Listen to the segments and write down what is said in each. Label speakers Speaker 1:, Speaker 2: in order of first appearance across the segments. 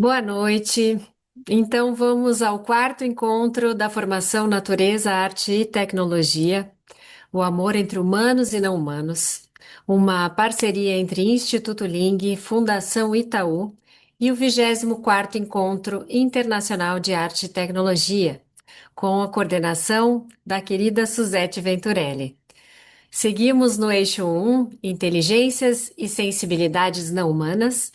Speaker 1: Boa noite. Então, vamos ao quarto encontro da formação Natureza, Arte e Tecnologia, o amor entre humanos e não humanos, uma parceria entre Instituto Ling, Fundação Itaú e o 24º Encontro Internacional de Arte e Tecnologia, com a coordenação da querida Suzete Venturelli. Seguimos no eixo 1, Inteligências e Sensibilidades Não Humanas,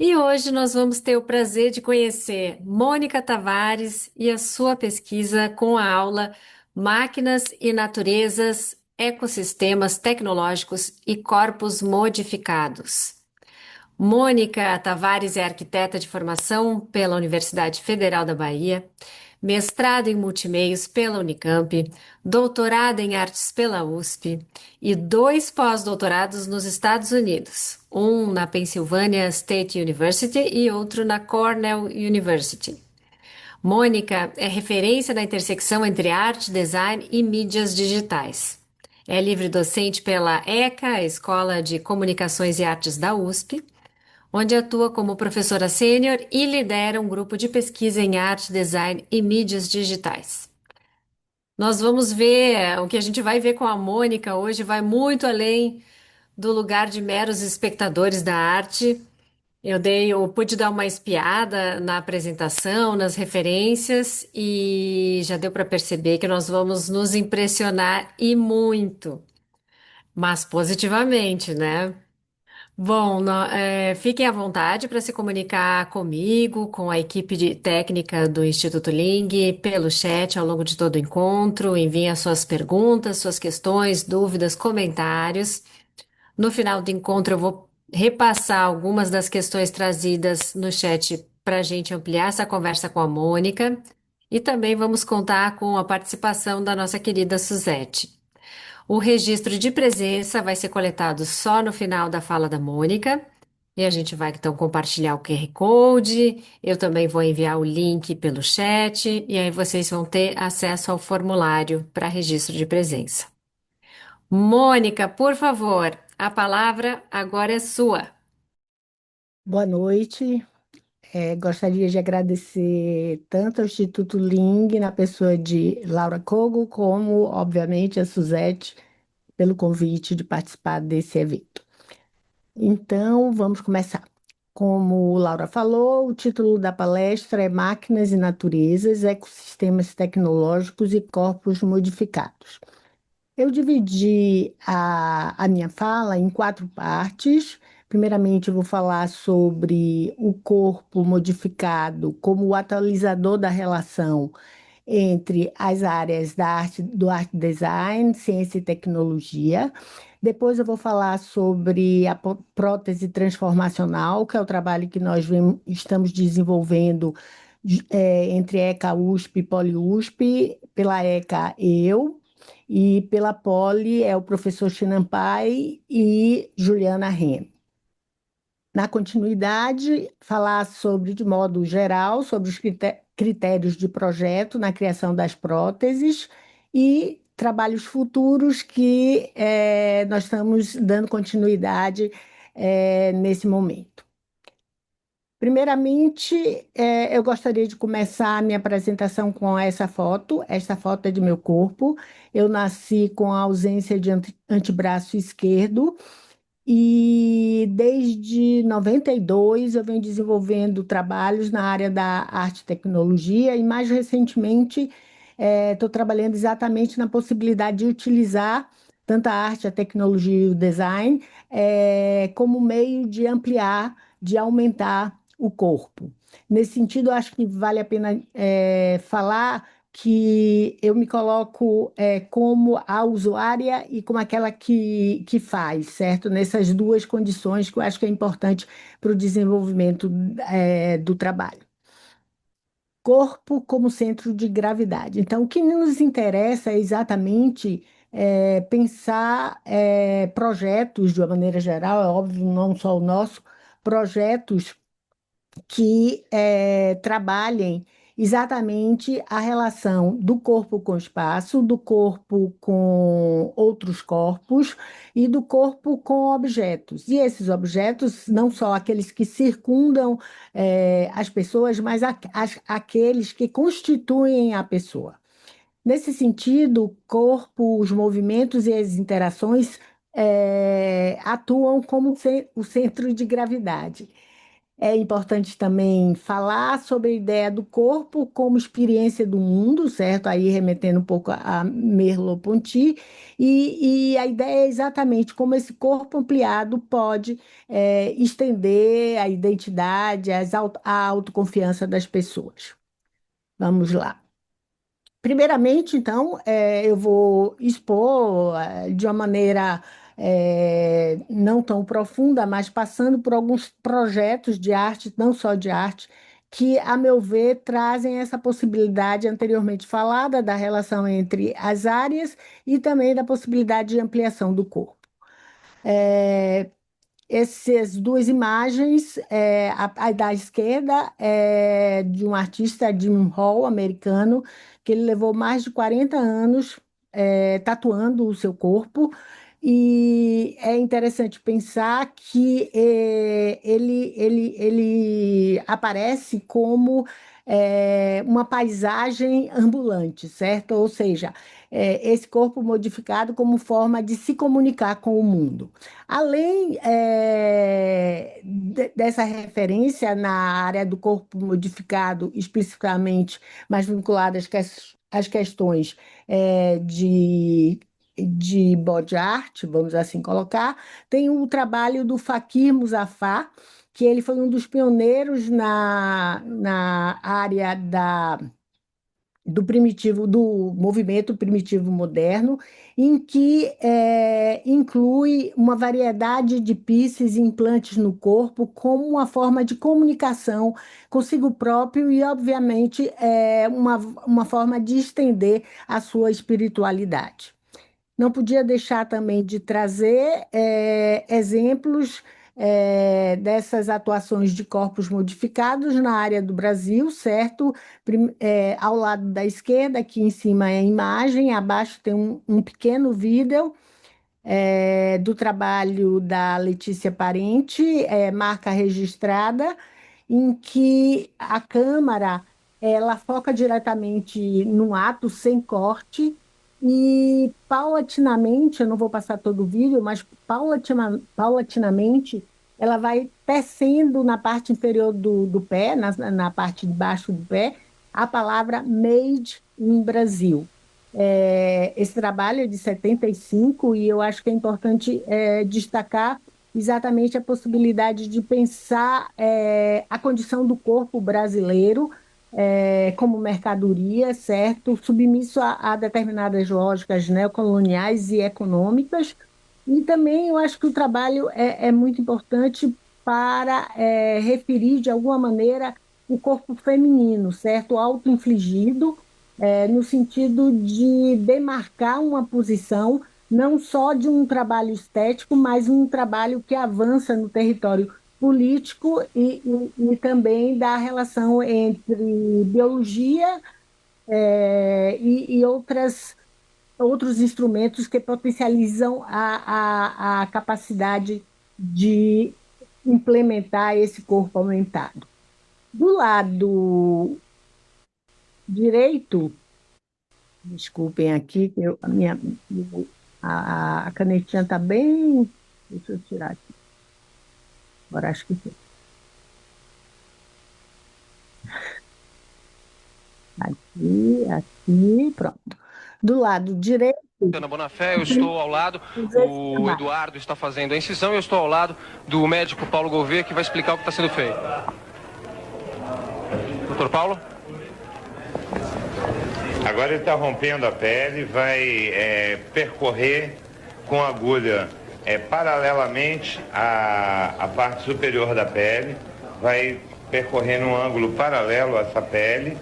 Speaker 1: e hoje nós vamos ter o prazer de conhecer Mônica Tavares e a sua pesquisa com a aula Máquinas e Naturezas, Ecossistemas Tecnológicos e Corpos Modificados. Mônica Tavares é arquiteta de formação pela Universidade Federal da Bahia, mestrado em multimeios pela Unicamp, doutorado em artes pela USP e dois pós-doutorados nos Estados Unidos, um na Pennsylvania State University e outro na Cornell University. Mônica é referência na intersecção entre arte, design e mídias digitais. É livre docente pela ECA, a Escola de Comunicações e Artes da USP, onde atua como professora sênior e lidera um grupo de pesquisa em arte, design e mídias digitais. Nós vamos ver, o que a gente vai ver com a Mônica hoje vai muito além do lugar de meros espectadores da arte. Eu pude dar uma espiada na apresentação, nas referências, e já deu para perceber que nós vamos nos impressionar e muito, mas positivamente, né? Bom, fiquem à vontade para se comunicar comigo, com a equipe técnica do Instituto Ling, pelo chat ao longo de todo o encontro. Enviem as suas perguntas, suas questões, dúvidas, comentários. No final do encontro, eu vou repassar algumas das questões trazidas no chat para a gente ampliar essa conversa com a Mônica. E também vamos contar com a participação da nossa querida Suzete. O registro de presença vai ser coletado só no final da fala da Mônica. E a gente vai então compartilhar o QR Code. Eu também vou enviar o link pelo chat. E aí vocês vão ter acesso ao formulário para registro de presença. Mônica, por favor, a palavra agora é sua.
Speaker 2: Boa noite. Gostaria de agradecer tanto ao Instituto Ling, na pessoa de Laura Kogo, como, obviamente, a Suzete, pelo convite de participar desse evento. Então, vamos começar. Como Laura falou, o título da palestra é Máquinas e Naturezas, Ecossistemas Tecnológicos e Corpos Modificados. Eu dividi a minha fala em quatro partes. Primeiramente, eu vou falar sobre o corpo modificado como o atualizador da relação entre as áreas da arte, do arte design, ciência e tecnologia. Depois, eu vou falar sobre a prótese transformacional, que é o trabalho que nós estamos desenvolvendo entre ECA USP e PoliUSP, pela ECA eu. E pela Poli é o professor Chinampai e Juliana Ren. Na continuidade, falar sobre, de modo geral, sobre os critérios de projeto na criação das próteses e trabalhos futuros que nós estamos dando continuidade nesse momento. Primeiramente, eu gostaria de começar a minha apresentação com essa foto. Esta foto é de meu corpo. Eu nasci com a ausência de antebraço esquerdo e desde 92 eu venho desenvolvendo trabalhos na área da arte e tecnologia e mais recentemente estou trabalhando exatamente na possibilidade de utilizar tanto a arte, a tecnologia e o design como meio de ampliar, de aumentar o corpo. Nesse sentido, eu acho que vale a pena falar que eu me coloco como a usuária e como aquela que faz, certo? Nessas duas condições que eu acho que é importante para o desenvolvimento do trabalho. Corpo como centro de gravidade. Então, o que nos interessa é exatamente pensar projetos, de uma maneira geral, é óbvio, não só o nosso, projetos que trabalhem exatamente a relação do corpo com o espaço, do corpo com outros corpos e do corpo com objetos. E esses objetos, não só aqueles que circundam as pessoas, mas aqueles que constituem a pessoa. Nesse sentido, o corpo, os movimentos e as interações atuam como o centro de gravidade. É importante também falar sobre a ideia do corpo como experiência do mundo, certo? Aí remetendo um pouco a Merleau-Ponty, e a ideia é exatamente como esse corpo ampliado pode estender a identidade, a autoconfiança das pessoas. Vamos lá. Primeiramente, então, eu vou expor de uma maneira não tão profunda, mas passando por alguns projetos de arte, não só de arte, que, a meu ver, trazem essa possibilidade anteriormente falada da relação entre as áreas e também da possibilidade de ampliação do corpo. Essas duas imagens, a da esquerda é de um artista, Jim Hall, americano, que ele levou mais de 40 anos tatuando o seu corpo, e é interessante pensar que ele aparece como uma paisagem ambulante, certo? Ou seja, esse corpo modificado como forma de se comunicar com o mundo. Além dessa referência na área do corpo modificado, especificamente mais vinculada às questões de body art, vamos assim colocar, tem o trabalho do Fakir Muzaffar, que ele foi um dos pioneiros na área do movimento primitivo moderno, em que inclui uma variedade de piercings e implantes no corpo como uma forma de comunicação consigo próprio e, obviamente, uma forma de estender a sua espiritualidade. Não podia deixar também de trazer exemplos dessas atuações de corpos modificados na área do Brasil, certo? Ao lado da esquerda, aqui em cima é a imagem, abaixo tem um pequeno vídeo do trabalho da Letícia Parente, marca registrada, em que a câmera ela foca diretamente no ato sem corte e paulatinamente, eu não vou passar todo o vídeo, mas paulatinamente ela vai tecendo na parte inferior do pé, na parte de baixo do pé, a palavra Made in Brasil. Esse trabalho é de 75 e eu acho que é importante destacar exatamente a possibilidade de pensar a condição do corpo brasileiro como mercadoria, certo? Submisso a determinadas lógicas neocoloniais e econômicas. E também eu acho que o trabalho é muito importante para referir, de alguma maneira, o corpo feminino, certo? Auto-infligido, no sentido de demarcar uma posição, não só de um trabalho estético, mas um trabalho que avança no território político e também da relação entre biologia e outros instrumentos que potencializam a capacidade de implementar esse corpo aumentado. Do lado direito, desculpem aqui, que a canetinha está bem. Deixa eu tirar aqui. Agora acho que sim. Aqui, pronto. Do lado direito.
Speaker 3: Ana Bonafé, eu estou ao lado, o Eduardo está fazendo a incisão, eu estou ao lado do médico Paulo Gouveia, que vai explicar o que está sendo feito. Doutor Paulo?
Speaker 4: Agora ele está rompendo a pele, vai percorrer com a agulha paralelamente à parte superior da pele, vai percorrer num ângulo paralelo a essa pele,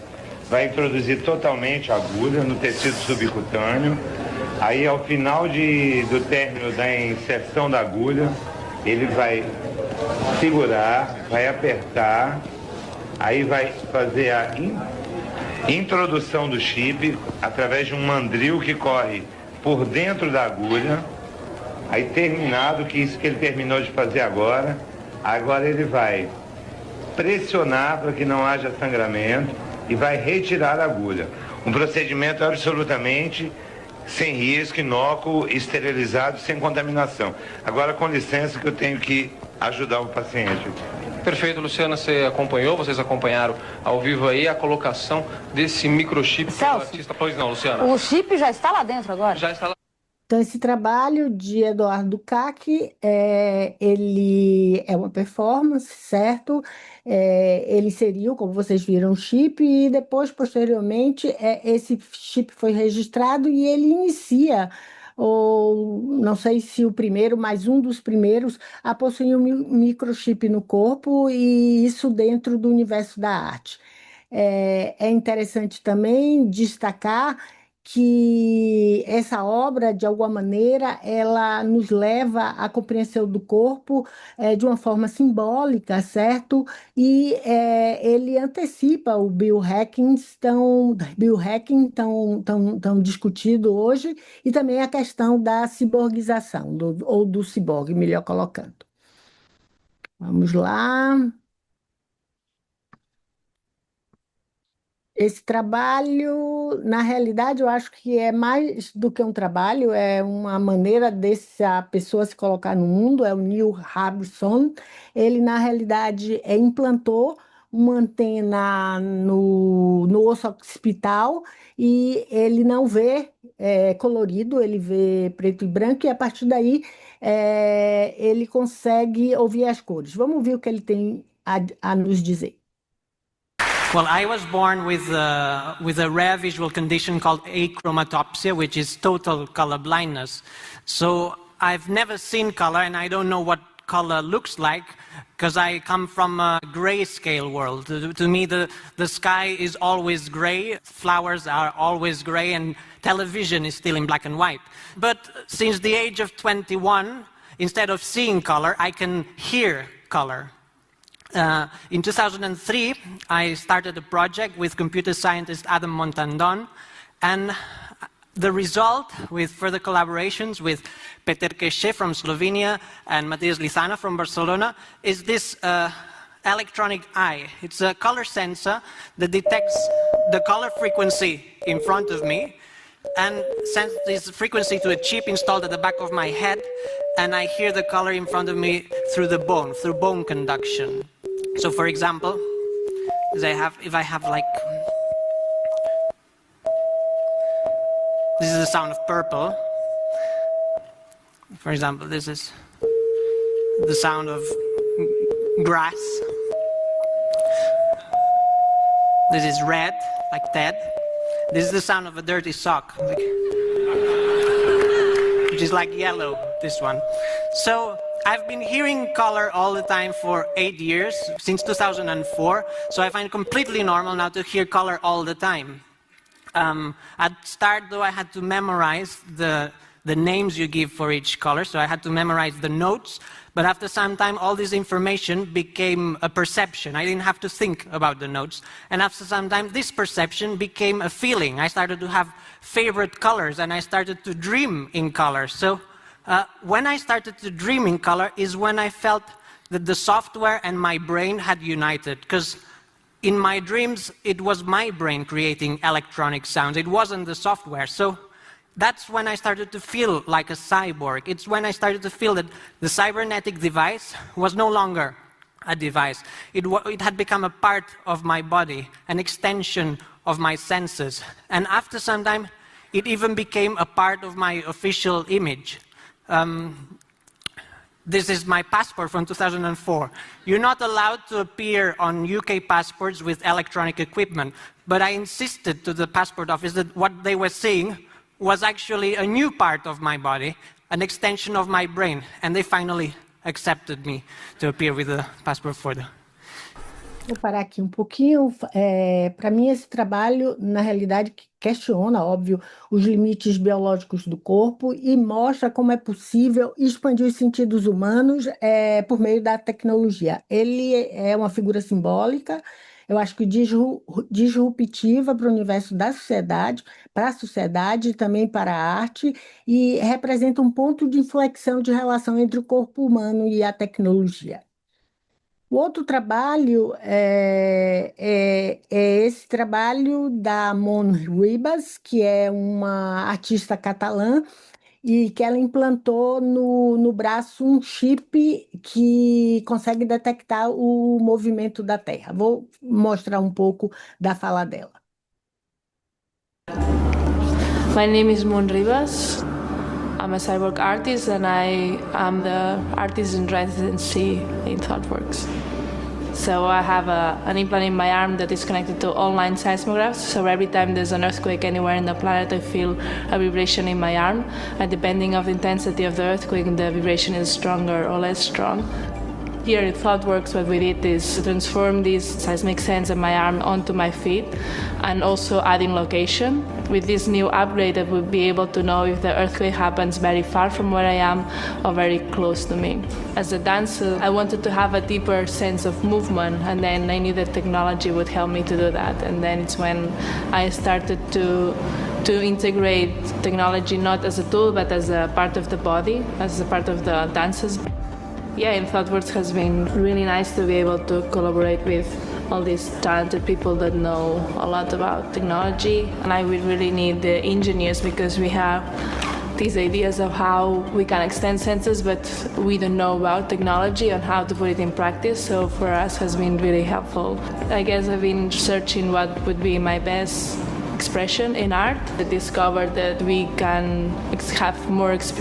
Speaker 4: vai introduzir totalmente a agulha no tecido subcutâneo. Aí, ao final do término da inserção da agulha, ele vai segurar, vai apertar, aí vai fazer a introdução do chip através de um mandril que corre por dentro da agulha. Aí terminado, que isso que ele terminou de fazer agora ele vai pressionar para que não haja sangramento e vai retirar a agulha. Um procedimento absolutamente sem risco, inócuo, esterilizado, sem contaminação. Agora, com licença, que eu tenho que ajudar o paciente.
Speaker 3: Perfeito, Luciana, vocês acompanharam ao vivo aí a colocação desse microchip pelo artista. Pois não, Luciana?
Speaker 5: O chip já está lá dentro agora?
Speaker 3: Já está lá.
Speaker 2: Então, esse trabalho de Eduardo Kac, ele é uma performance, certo? Ele inseriu, como vocês viram, um chip e depois, posteriormente, esse chip foi registrado e ele inicia, ou não sei se o primeiro, mas um dos primeiros a possuir um microchip no corpo e isso dentro do universo da arte. É interessante também destacar que essa obra, de alguma maneira, ela nos leva à compreensão do corpo de uma forma simbólica, certo? E ele antecipa o biohacking tão discutido hoje e também a questão da ciborgização, ou do ciborgue, melhor colocando. Vamos lá. Esse trabalho, na realidade, eu acho que é mais do que um trabalho, é uma maneira dessa pessoa se colocar no mundo, é o Neil Harbisson. Ele, na realidade, implantou uma antena no osso occipital e ele não vê colorido, ele vê preto e branco, e a partir daí ele consegue ouvir as cores. Vamos ver o que ele tem a nos dizer.
Speaker 6: Well, I was born with a rare visual condition called achromatopsia, which is total color blindness. So I've never seen color, and I don't know what color looks like, because I come from a grayscale world. To me, the sky is always gray, flowers are always gray, and television is still in black and white. But since the age of 21, instead of seeing color, I can hear color. In 2003, I started a project with computer scientist Adam Montandon, and the result, with further collaborations with Peter Queixe from Slovenia and Matias Lizana from Barcelona, is this electronic eye. It's a color sensor that detects the color frequency in front of me and sends this frequency to a chip installed at the back of my head, and I hear the color in front of me through the bone, through bone conduction. So, for example, if I have like, this is the sound of purple. For example, this is the sound of grass. This is red, like that. This is the sound of a dirty sock, which is like yellow, this one. So I've been hearing color all the time for 8 years, since 2004, so I find it completely normal now to hear color all the time. At start, though, I had to memorize the names you give for each color, so I had to memorize the notes, but after some time, all this information became a perception. I didn't have to think about the notes, and after some time, this perception became a feeling. I started to have favorite colors, and I started to dream in color. So when I started to dream in color is when I felt that the software and my brain had united, because in my dreams, it was my brain creating electronic sounds. It wasn't the software. So that's when I started to feel like a cyborg. It's when I started to feel that the cybernetic device was no longer a device. It had become a part of my body, an extension of my senses. And after some time, it even became a part of my official image. This is my passport from 2004. You're not allowed to appear on UK passports with electronic equipment, but I insisted to the passport office that what they were seeing was actually a new part of my body, an extension of my brain, and they finally accepted me to appear with a passport photo.
Speaker 2: Vou parar aqui um pouquinho. Para mim, esse trabalho, na realidade, questiona, óbvio, os limites biológicos do corpo e mostra como é possível expandir os sentidos humanos por meio da tecnologia. Ele é uma figura simbólica, eu acho que disruptiva para o universo da sociedade, para a sociedade e também para a arte, e representa um ponto de inflexão de relação entre o corpo humano e a tecnologia. O outro trabalho é esse trabalho da Mon Ribas, que é uma artista catalã, e que ela implantou no braço um chip que consegue detectar o movimento da Terra. Vou mostrar um pouco da fala dela.
Speaker 7: My name is Mon Ribas. I'm a cyborg artist and I am the artist in residency in ThoughtWorks. So I have an implant in my arm that is connected to online seismographs. So every time there's an earthquake anywhere in the planet, I feel a vibration in my arm. And depending on the intensity of the earthquake, the vibration is stronger or less strong. Here at ThoughtWorks, what we did is to transform these seismic sensors in my arm onto my feet and also adding location. With this new upgrade, I would be able to know if the earthquake happens very far from where I am or very close to me. As a dancer, I wanted to have a deeper sense of movement, and then I knew that technology would help me to do that. And then it's when I started to integrate technology not as a tool, but as a part of the body, as a part of the dances. Yeah, in ThoughtWorks has been really nice to be able to collaborate with all these talented people that know a lot about technology. And I would really need the engineers because we have these ideas of how we can extend senses, but we don't know about technology and how to put it in practice. So for us has been really helpful. I guess I've been searching what would be my best expression in art. I discovered that we can have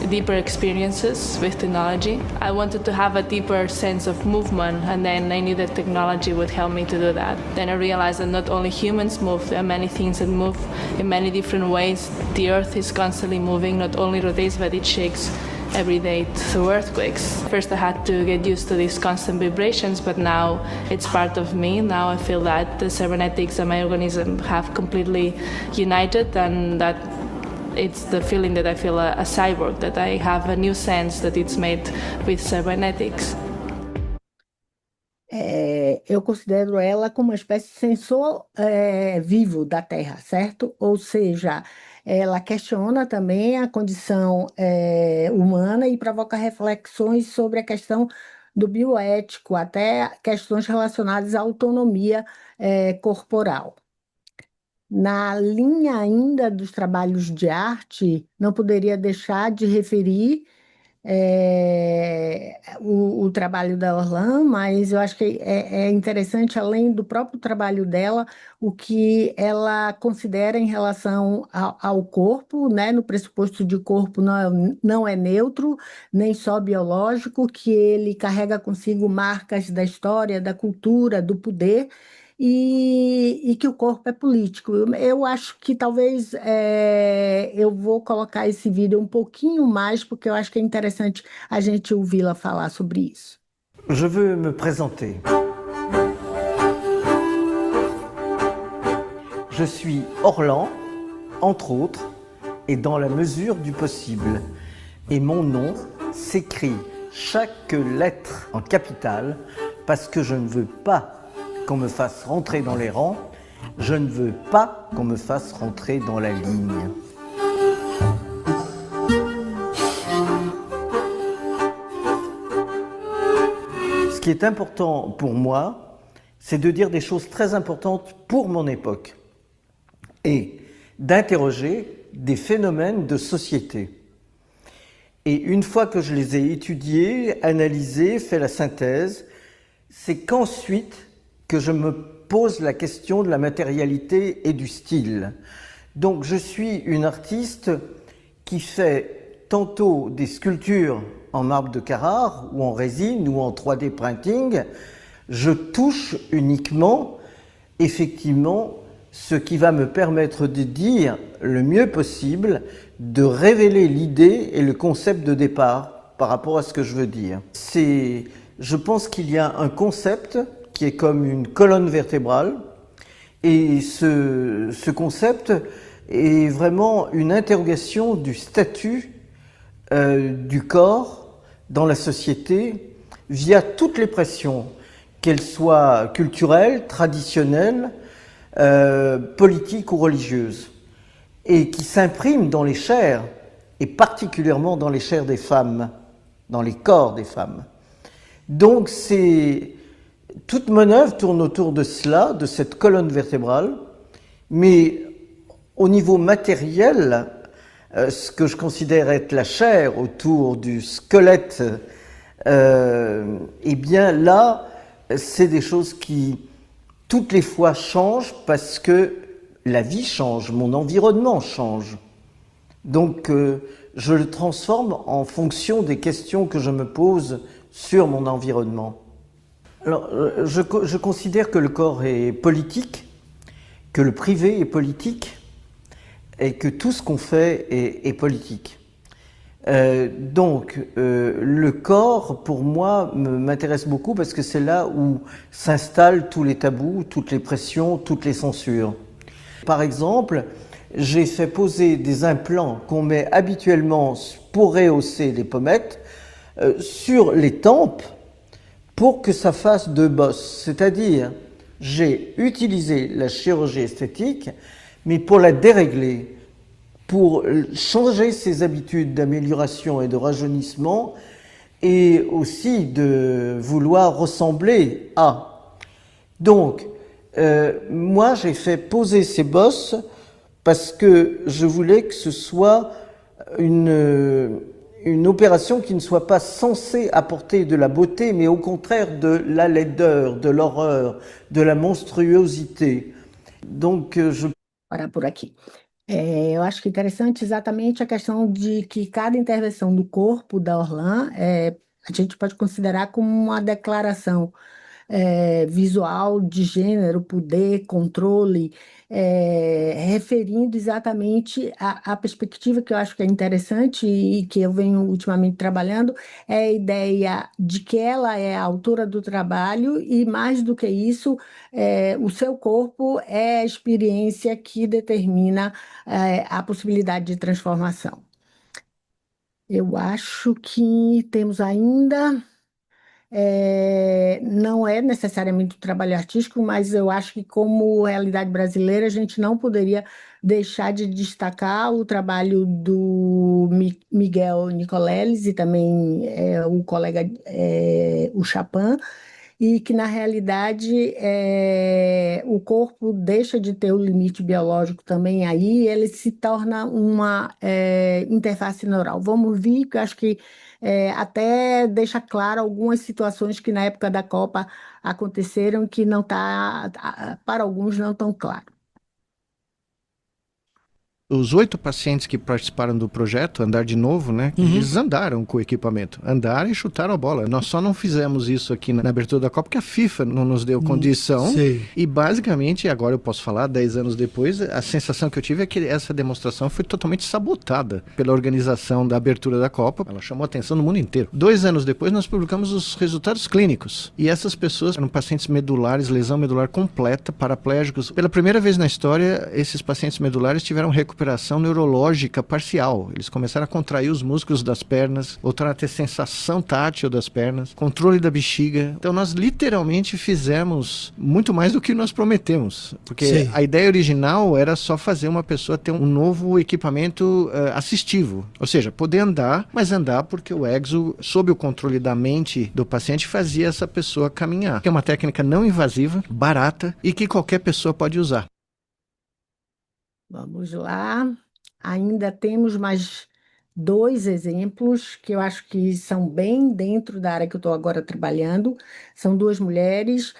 Speaker 7: deeper experiences with technology. I wanted to have a deeper sense of movement, and then I knew that technology would help me to do that. Then I realized that not only humans move, there are many things that move in many different ways. The earth is constantly moving, not only rotates, but it shakes every day through earthquakes. First I had to get used to these constant vibrations, but now it's part of me. Now I feel that the cybernetics and my organism have completely united, and that it's the feeling that I feel a cyborg, that I have a new sense that it's made with cybernetics.
Speaker 2: Eu considero ela como uma espécie de sensor vivo da Terra, certo? Ou seja, ela questiona também a condição humana e provoca reflexões sobre a questão do bioético, até questões relacionadas à autonomia corporal. Na linha ainda dos trabalhos de arte, não poderia deixar de referir o trabalho da Orlan, mas eu acho que é interessante, além do próprio trabalho dela, o que ela considera em relação ao corpo, né, no pressuposto de corpo não é neutro, nem só biológico, que ele carrega consigo marcas da história, da cultura, do poder, e que o corpo é político. Eu acho que talvez eu vou colocar esse vídeo um pouquinho mais, porque eu acho que é interessante a gente ouvi-la falar sobre isso.
Speaker 8: Je veux me présenter. Je suis Orlan, entre autres, et dans la mesure du possible. Et mon nom s'écrit chaque lettre en capitale parce que je ne veux pas qu'on me fasse rentrer dans les rangs, je ne veux pas qu'on me fasse rentrer dans la ligne. Ce qui est important pour moi, c'est de dire des choses très importantes pour mon époque et d'interroger des phénomènes de société. Et une fois que je les ai étudiés, analysés, fait la synthèse, c'est qu'ensuite que je me pose la question de la matérialité et du style. Donc je suis une artiste qui fait tantôt des sculptures en marbre de Carrare ou en résine ou en 3D printing. Je touche uniquement, effectivement, ce qui va me permettre de dire le mieux possible, de révéler l'idée et le concept de départ par rapport à ce que je veux dire. Je pense qu'il y a un concept qui est comme une colonne vertébrale, et ce concept est vraiment une interrogation du statut du corps dans la société via toutes les pressions qu'elles soient culturelles, traditionnelles, politiques ou religieuses, et qui s'impriment dans les chairs, et particulièrement dans les chairs des femmes, dans les corps des femmes. Donc toute mon œuvre tourne autour de cela, de cette colonne vertébrale, mais au niveau matériel, ce que je considère être la chair autour du squelette, eh bien là, c'est des choses qui, toutes les fois, changent parce que la vie change, mon environnement change. Donc, je le transforme en fonction des questions que je me pose sur mon environnement. Alors, je considère que le corps est politique, que le privé est politique, et que tout ce qu'on fait est politique. Donc, le corps, pour moi, m'intéresse beaucoup parce que c'est là où s'installent tous les tabous, toutes les pressions, toutes les censures. Par exemple, j'ai fait poser des implants qu'on met habituellement pour rehausser les pommettes sur les tempes pour que ça fasse deux bosses. C'est-à-dire, j'ai utilisé la chirurgie esthétique, mais pour la dérégler, pour changer ses habitudes d'amélioration et de rajeunissement, et aussi de vouloir ressembler à. Donc, moi, j'ai fait poser ces bosses parce que je voulais que ce soit une opération qui ne soit pas censée apporter de la beauté, mais au contraire de la laideur, de l'horreur, de la monstruosité. Donc,
Speaker 2: Parar por aqui. Eu acho que é interessante exatamente a questão de que cada intervenção do corpo da Orlan a gente pode considerar como uma declaração visual de gênero, poder, controle, referindo exatamente a perspectiva que eu acho que é interessante e que eu venho ultimamente trabalhando, é a ideia de que ela é a autora do trabalho e, mais do que isso, o seu corpo é a experiência que determina a possibilidade de transformação. Eu acho que temos ainda. Não é necessariamente o trabalho artístico, mas eu acho que, como realidade brasileira, a gente não poderia deixar de destacar o trabalho do Miguel Nicoleles e também o colega, o Chapin, e que, na realidade, o corpo deixa de ter o limite biológico também aí, ele se torna uma interface neural. Vamos ver, que eu acho que até deixa claro algumas situações que na época da Copa aconteceram que não está, para alguns, não tão claro.
Speaker 9: Os 8 pacientes que participaram do projeto Andar de Novo, né? Eles andaram com o equipamento. Andaram e chutaram a bola. Nós só não fizemos isso aqui na abertura da Copa porque a FIFA não nos deu condição.
Speaker 10: Sei.
Speaker 9: E basicamente, agora eu posso falar, 10 anos depois, a sensação que eu tive é que essa demonstração foi totalmente sabotada pela organização da abertura da Copa. Ela chamou a atenção no mundo inteiro. 2 anos depois, nós publicamos os resultados clínicos. E essas pessoas eram pacientes medulares, lesão medular completa, paraplégicos. Pela primeira vez na história, esses pacientes medulares tiveram recuperação neurológica parcial. Eles começaram a contrair os músculos das pernas, voltaram a ter sensação tátil das pernas, controle da bexiga. Então nós literalmente fizemos muito mais do que nós prometemos. Porque
Speaker 10: Sim.
Speaker 9: A ideia original era só fazer uma pessoa ter um novo equipamento assistivo. Ou seja, poder andar, mas andar porque o Exo, sob o controle da mente do paciente, fazia essa pessoa caminhar. Que é uma técnica não invasiva, barata e que qualquer pessoa pode usar.
Speaker 2: Vamos lá. Ainda temos mais 2 exemplos que eu acho que são bem dentro da área que eu estou agora trabalhando. São 2 mulheres.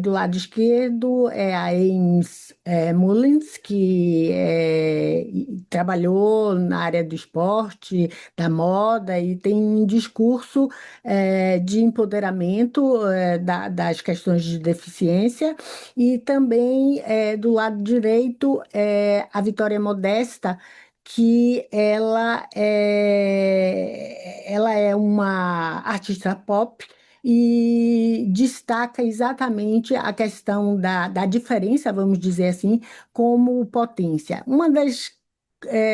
Speaker 2: Do lado esquerdo é a Ames Mullins, que trabalhou na área do esporte, da moda, e tem um discurso de empoderamento das questões de deficiência. E também, do lado direito, a Vitória Modesta, que ela é uma artista pop e destaca exatamente a questão da diferença, vamos dizer assim, como potência. Uma das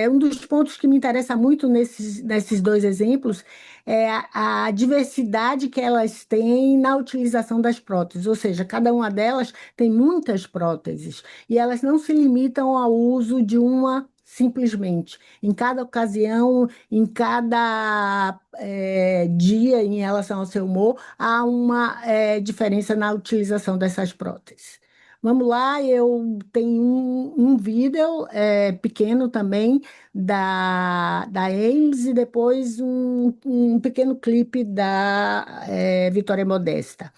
Speaker 2: Um dos pontos que me interessa muito nesses dois exemplos é a diversidade que elas têm na utilização das próteses, ou seja, cada uma delas tem muitas próteses e elas não se limitam ao uso de uma simplesmente. Em cada ocasião, em cada dia em relação ao seu humor, há uma diferença na utilização dessas próteses. Vamos lá, eu tenho um vídeo pequeno também da Ames e depois um pequeno clipe da Vitória Modesta.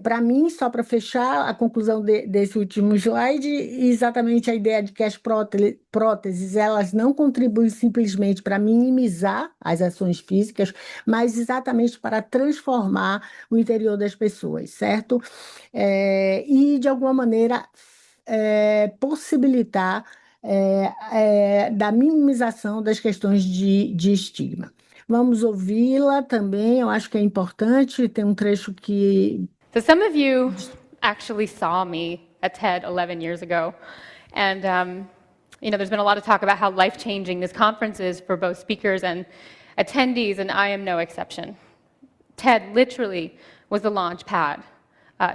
Speaker 2: Para mim, só para fechar a conclusão desse último slide, exatamente a ideia de que as próteses elas não contribuem simplesmente para minimizar as ações físicas, mas exatamente para transformar o interior das pessoas, certo? E, de alguma maneira, possibilitar da minimização das questões de estigma. Vamos ouvi-la também, eu acho que é importante, tem um trecho que...
Speaker 10: So some of you actually saw me at TED 11 years ago, and there's been a lot of talk about how life-changing this conference is for both speakers and attendees, and I am no exception. TED literally was the launch pad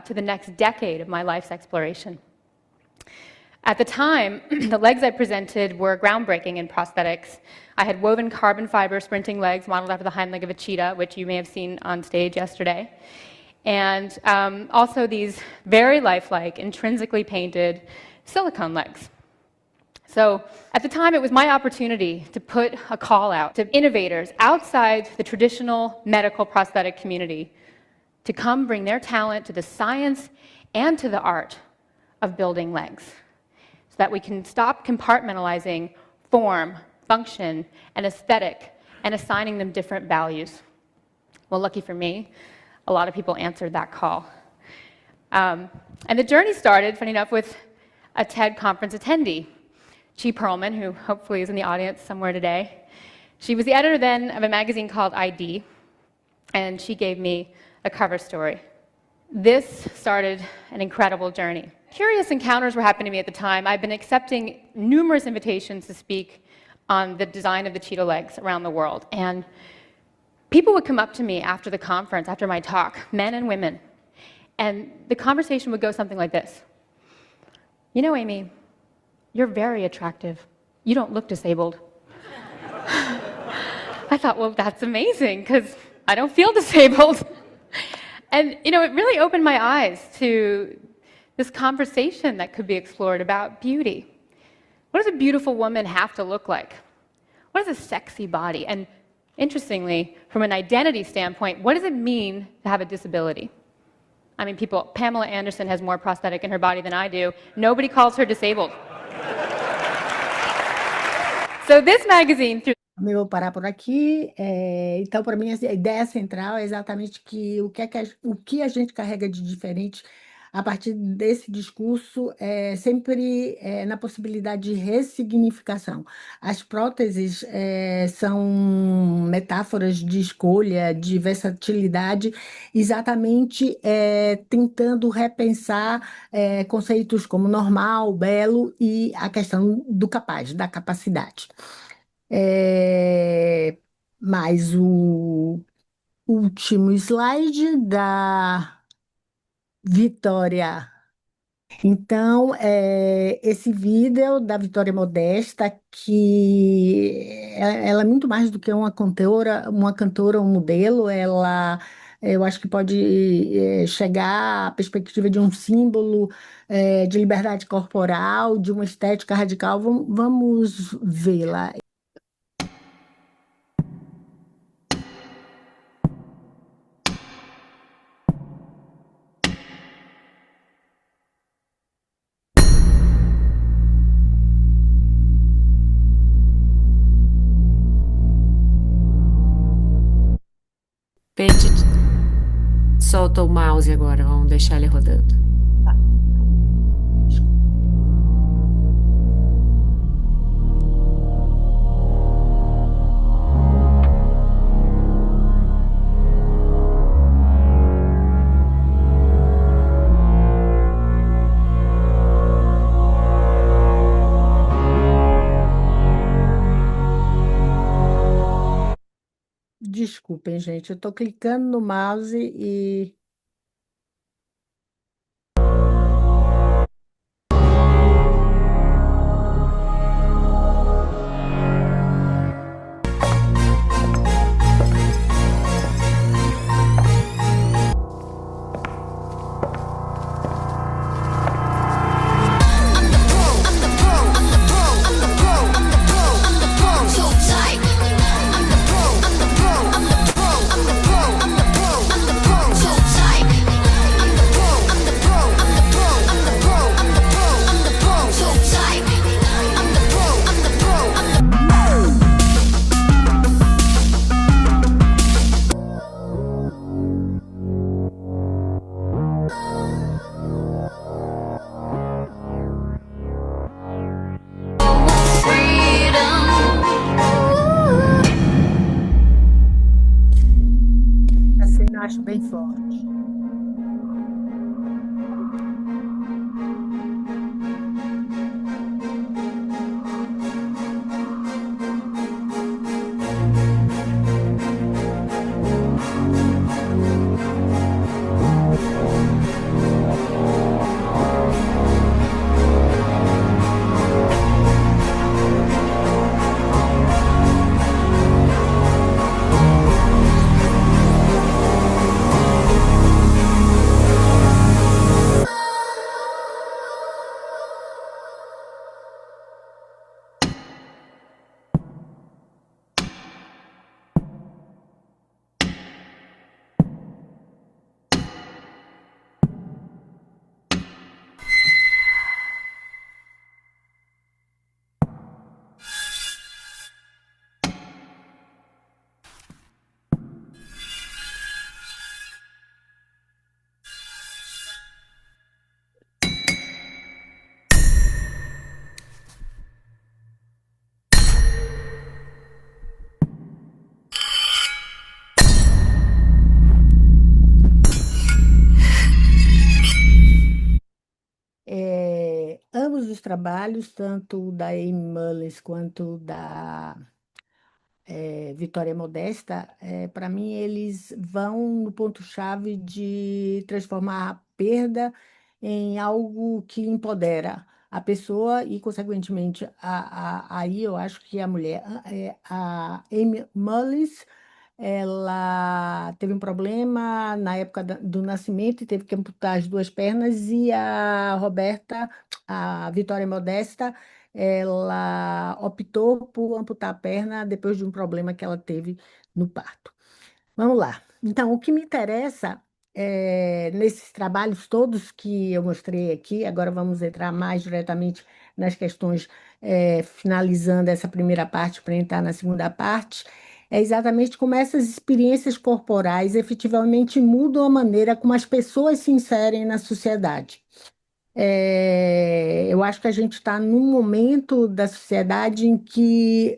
Speaker 10: to the next decade of my life's exploration. At the time, the legs I presented were groundbreaking in prosthetics. I had woven carbon fiber sprinting legs modeled after the hind leg of a cheetah, which you may have seen on stage yesterday. And also these very lifelike, intrinsically painted silicone legs. So at the time, it was my opportunity to put a call out to innovators outside the traditional medical prosthetic community to come bring their talent to the science and to the art of building legs, so that we can stop compartmentalizing form, function, and aesthetic and assigning them different values. Well, lucky for me, a lot of people answered that call. And the journey started, funny enough, with a TED conference attendee, Chi Perlman, who hopefully is in the audience somewhere today. She was the editor then of a magazine called ID, and she gave me a cover story. This started an incredible journey. Curious encounters were happening to me at the time. I've been accepting numerous invitations to speak on the design of the cheetah legs around the world. And people would come up to me after the conference, after my talk, men and women, and the conversation would go something like this. You know, Amy, you're very attractive. You don't look disabled. I thought, well, that's amazing, because I don't feel disabled. And, it really opened my eyes to this conversation that could be explored about beauty. What does a beautiful woman have to look like? What is a sexy body? And interestingly, from an identity standpoint, what does it mean to have a disability? I mean, Pamela Anderson has more prosthetic in her body than I do. Nobody calls her disabled. So this magazine, through
Speaker 2: Eu vou parar por aqui. Então, para mim, a ideia central é exatamente o que a gente carrega de diferente a partir desse discurso, sempre na possibilidade de ressignificação. As próteses são metáforas de escolha, de versatilidade, exatamente tentando repensar conceitos como normal, belo e a questão do capaz, da capacidade. Mais o último slide da Vitória. Então, esse vídeo da Vitória Modesta, que ela é muito mais do que uma cantora, um modelo, eu acho que pode chegar à perspectiva de um símbolo de liberdade corporal, de uma estética radical. Vamos vê-la.
Speaker 1: Pente, solta o mouse agora, vamos deixar ele rodando.
Speaker 2: desculpem, gente. Eu estou clicando no mouse e. Assim, eu acho bem forte. Ambos os trabalhos, tanto o da Amy Mullins quanto o da Vitória Modesta, para mim, eles vão no ponto-chave de transformar a perda em algo que empodera a pessoa e, consequentemente, aí eu acho que a mulher, a Amy Mullins, ela teve um problema na época do nascimento e teve que amputar as duas pernas, e a Roberta, a Vitória Modesta, ela optou por amputar a perna depois de um problema que ela teve no parto. Vamos lá. Então, o que me interessa nesses trabalhos todos que eu mostrei aqui, agora vamos entrar mais diretamente nas questões, finalizando essa primeira parte para entrar na segunda parte, é exatamente como essas experiências corporais efetivamente mudam a maneira como as pessoas se inserem na sociedade. Eu acho que a gente está num momento da sociedade em que,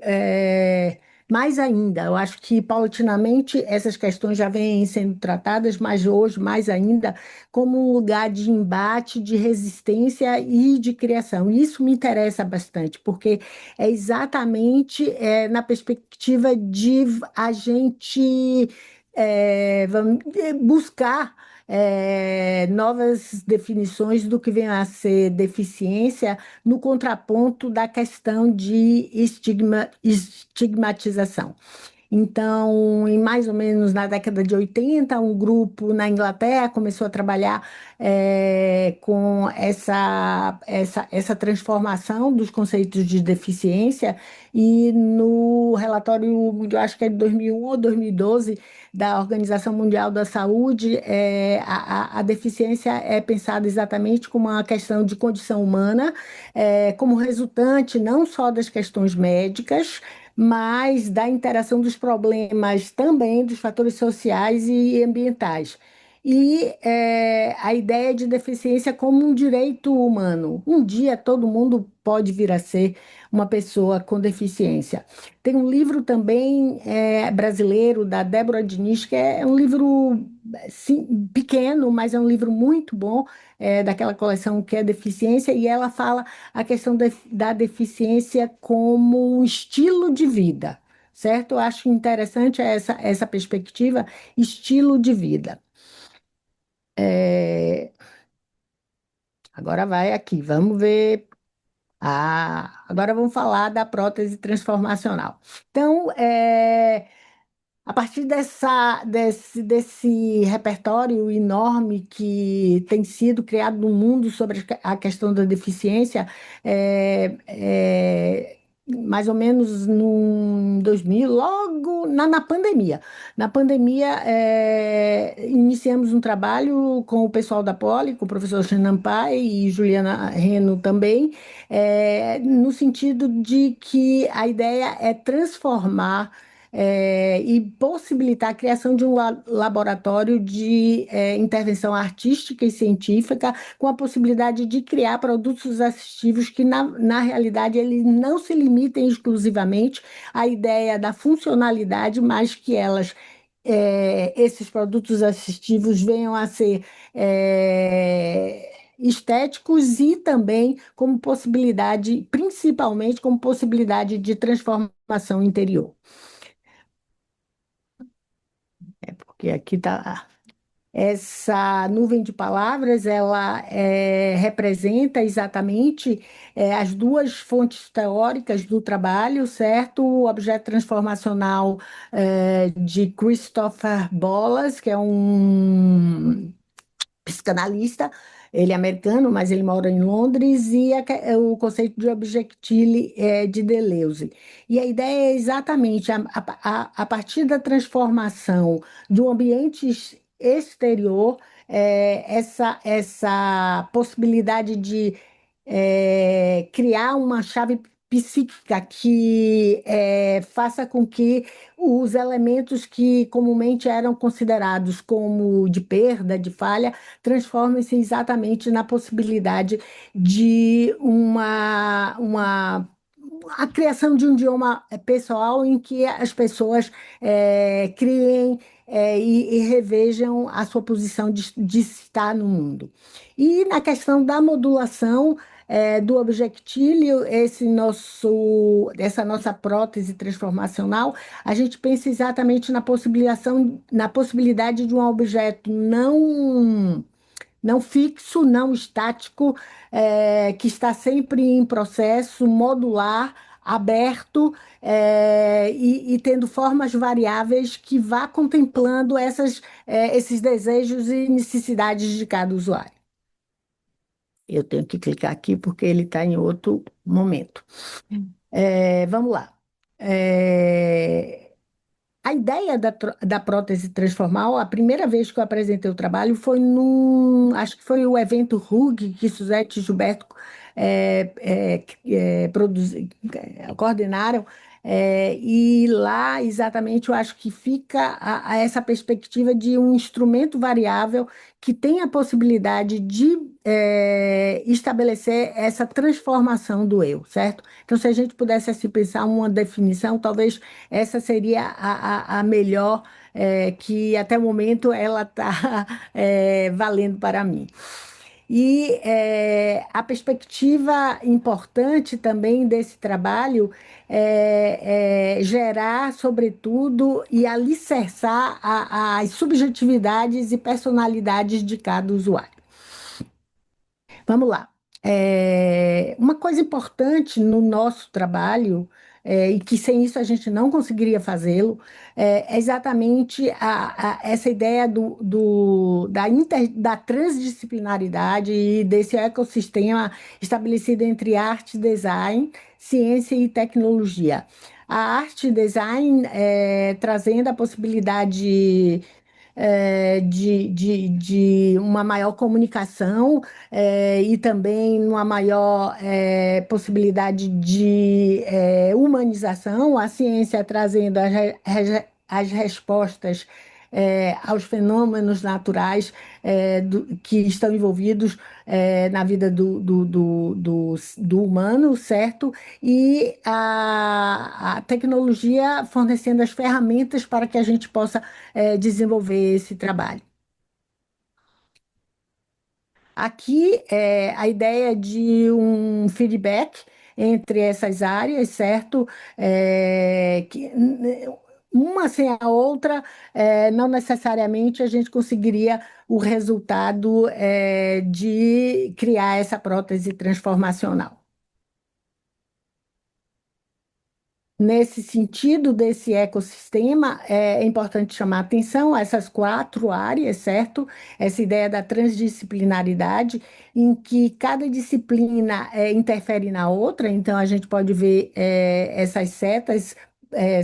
Speaker 2: mais ainda, eu acho que paulatinamente essas questões já vêm sendo tratadas, mas hoje, mais ainda, como um lugar de embate, de resistência e de criação. E isso me interessa bastante, porque é exatamente na perspectiva de a gente buscar novas definições do que vem a ser deficiência no contraponto da questão de estigmatização. Então, em mais ou menos na década de 80, um grupo na Inglaterra começou a trabalhar com essa transformação dos conceitos de deficiência, e no relatório, eu acho que é de 2001 ou 2012, da Organização Mundial da Saúde, a deficiência é pensada exatamente como uma questão de condição humana, como resultante não só das questões médicas, mas da interação dos problemas também dos fatores sociais e ambientais. E a ideia de deficiência como um direito humano. Um dia todo mundo pode vir a ser uma pessoa com deficiência. Tem um livro também brasileiro, da Débora Diniz, que é um livro sim, pequeno, mas é um livro muito bom, daquela coleção que é Deficiência, e ela fala a questão da deficiência como um estilo de vida. certo? Eu acho interessante essa perspectiva, estilo de vida. Agora vai aqui, vamos ver. Agora vamos falar da prótese transformacional. Então, a partir desse repertório enorme que tem sido criado no mundo sobre a questão da deficiência, mais ou menos no 2000, logo na pandemia. Na pandemia, iniciamos um trabalho com o pessoal da Poli, com o professor Xanan Pai e Juliana Reno também, no sentido de que a ideia é transformar e possibilitar a criação de um laboratório de intervenção artística e científica, com a possibilidade de criar produtos assistivos que, na realidade, eles não se limitem exclusivamente à ideia da funcionalidade, mas que esses produtos assistivos venham a ser estéticos e também como possibilidade, principalmente como possibilidade de transformação interior. Porque aqui está. Essa nuvem de palavras, ela representa exatamente as duas fontes teóricas do trabalho, certo? O objeto transformacional de Christopher Bollas, que é um psicanalista, ele é americano, mas ele mora em Londres, e o conceito de objectile de Deleuze. E a ideia é exatamente, a partir da transformação do ambiente exterior, essa possibilidade de criar uma chave psíquica que faça com que os elementos que comumente eram considerados como de perda, de falha, transformem-se exatamente na possibilidade de a criação de um idioma pessoal em que as pessoas criem e revejam a sua posição de estar no mundo. E na questão da modulação do objectíleo, essa nossa prótese transformacional, a gente pensa exatamente na possibilidade de um objeto não fixo, não estático, que está sempre em processo, modular, aberto, e tendo formas variáveis que vá contemplando esses desejos e necessidades de cada usuário. Eu tenho que clicar aqui porque ele está em outro momento. Vamos lá. A ideia da prótese transformal, a primeira vez que eu apresentei o trabalho foi acho que foi o evento RUG, que Suzete e Gilberto coordenaram, e lá exatamente eu acho que fica essa perspectiva de um instrumento variável que tem a possibilidade de estabelecer essa transformação do eu, certo? Então, se a gente pudesse assim, pensar uma definição, talvez essa seria a melhor, que até o momento ela está valendo para mim. E a perspectiva importante também desse trabalho é gerar, sobretudo, e alicerçar as subjetividades e personalidades de cada usuário. Vamos lá. Uma coisa importante no nosso trabalho, e que sem isso a gente não conseguiria fazê-lo, é exatamente essa ideia da transdisciplinaridade e desse ecossistema estabelecido entre arte, design, ciência e tecnologia. A arte e design trazendo a possibilidade de uma maior comunicação e também uma maior possibilidade de humanização, a ciência trazendo as respostas aos fenômenos naturais que estão envolvidos na vida do humano, certo? E a tecnologia fornecendo as ferramentas para que a gente possa desenvolver esse trabalho. Aqui a ideia de um feedback entre essas áreas, certo? Uma sem a outra, não necessariamente a gente conseguiria o resultado, de criar essa prótese transformacional. Nesse sentido desse ecossistema, é importante chamar atenção a essas quatro áreas, certo? Essa ideia da transdisciplinaridade, em que cada disciplina interfere na outra, então a gente pode ver essas setas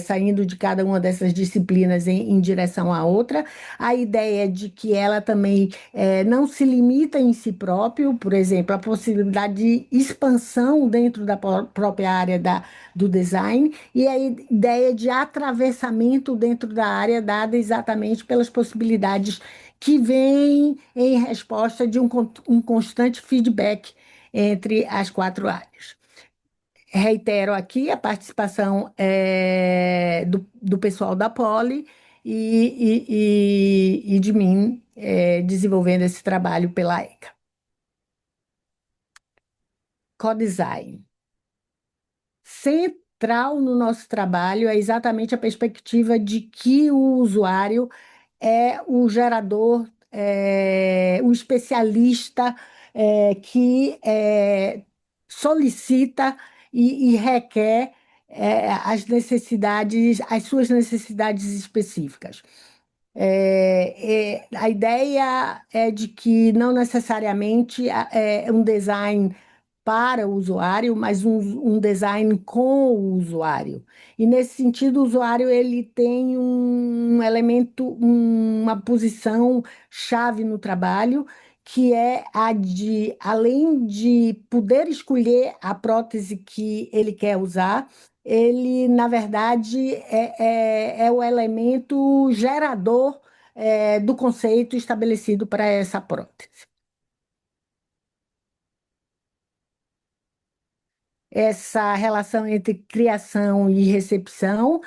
Speaker 2: saindo de cada uma dessas disciplinas em direção à outra. A ideia de que ela também não se limita em si próprio, por exemplo, a possibilidade de expansão dentro da própria área do design, e a ideia de atravessamento dentro da área dada exatamente pelas possibilidades que vêm em resposta de um constante feedback entre as quatro áreas. Reitero aqui a participação do pessoal da Poli e de mim desenvolvendo esse trabalho pela ECA. Co-design. Central no nosso trabalho é exatamente a perspectiva de que o usuário é o gerador, o especialista que solicita e requer as necessidades, as suas necessidades específicas. A ideia é de que não necessariamente é um design para o usuário, mas um design com o usuário. E nesse sentido, o usuário ele tem um elemento, uma posição chave no trabalho, que é a de, além de poder escolher a prótese que ele quer usar, ele, na verdade, é o elemento gerador do conceito estabelecido para essa prótese. Essa relação entre criação e recepção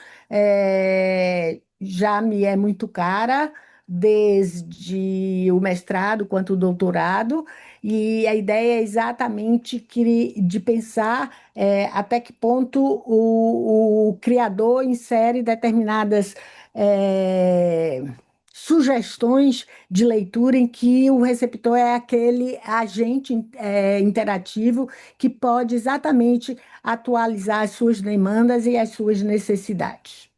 Speaker 2: já me é muito cara, desde o mestrado quanto o doutorado, e a ideia é exatamente de pensar até que ponto o criador insere determinadas sugestões de leitura em que o receptor é aquele agente interativo que pode exatamente atualizar as suas demandas e as suas necessidades.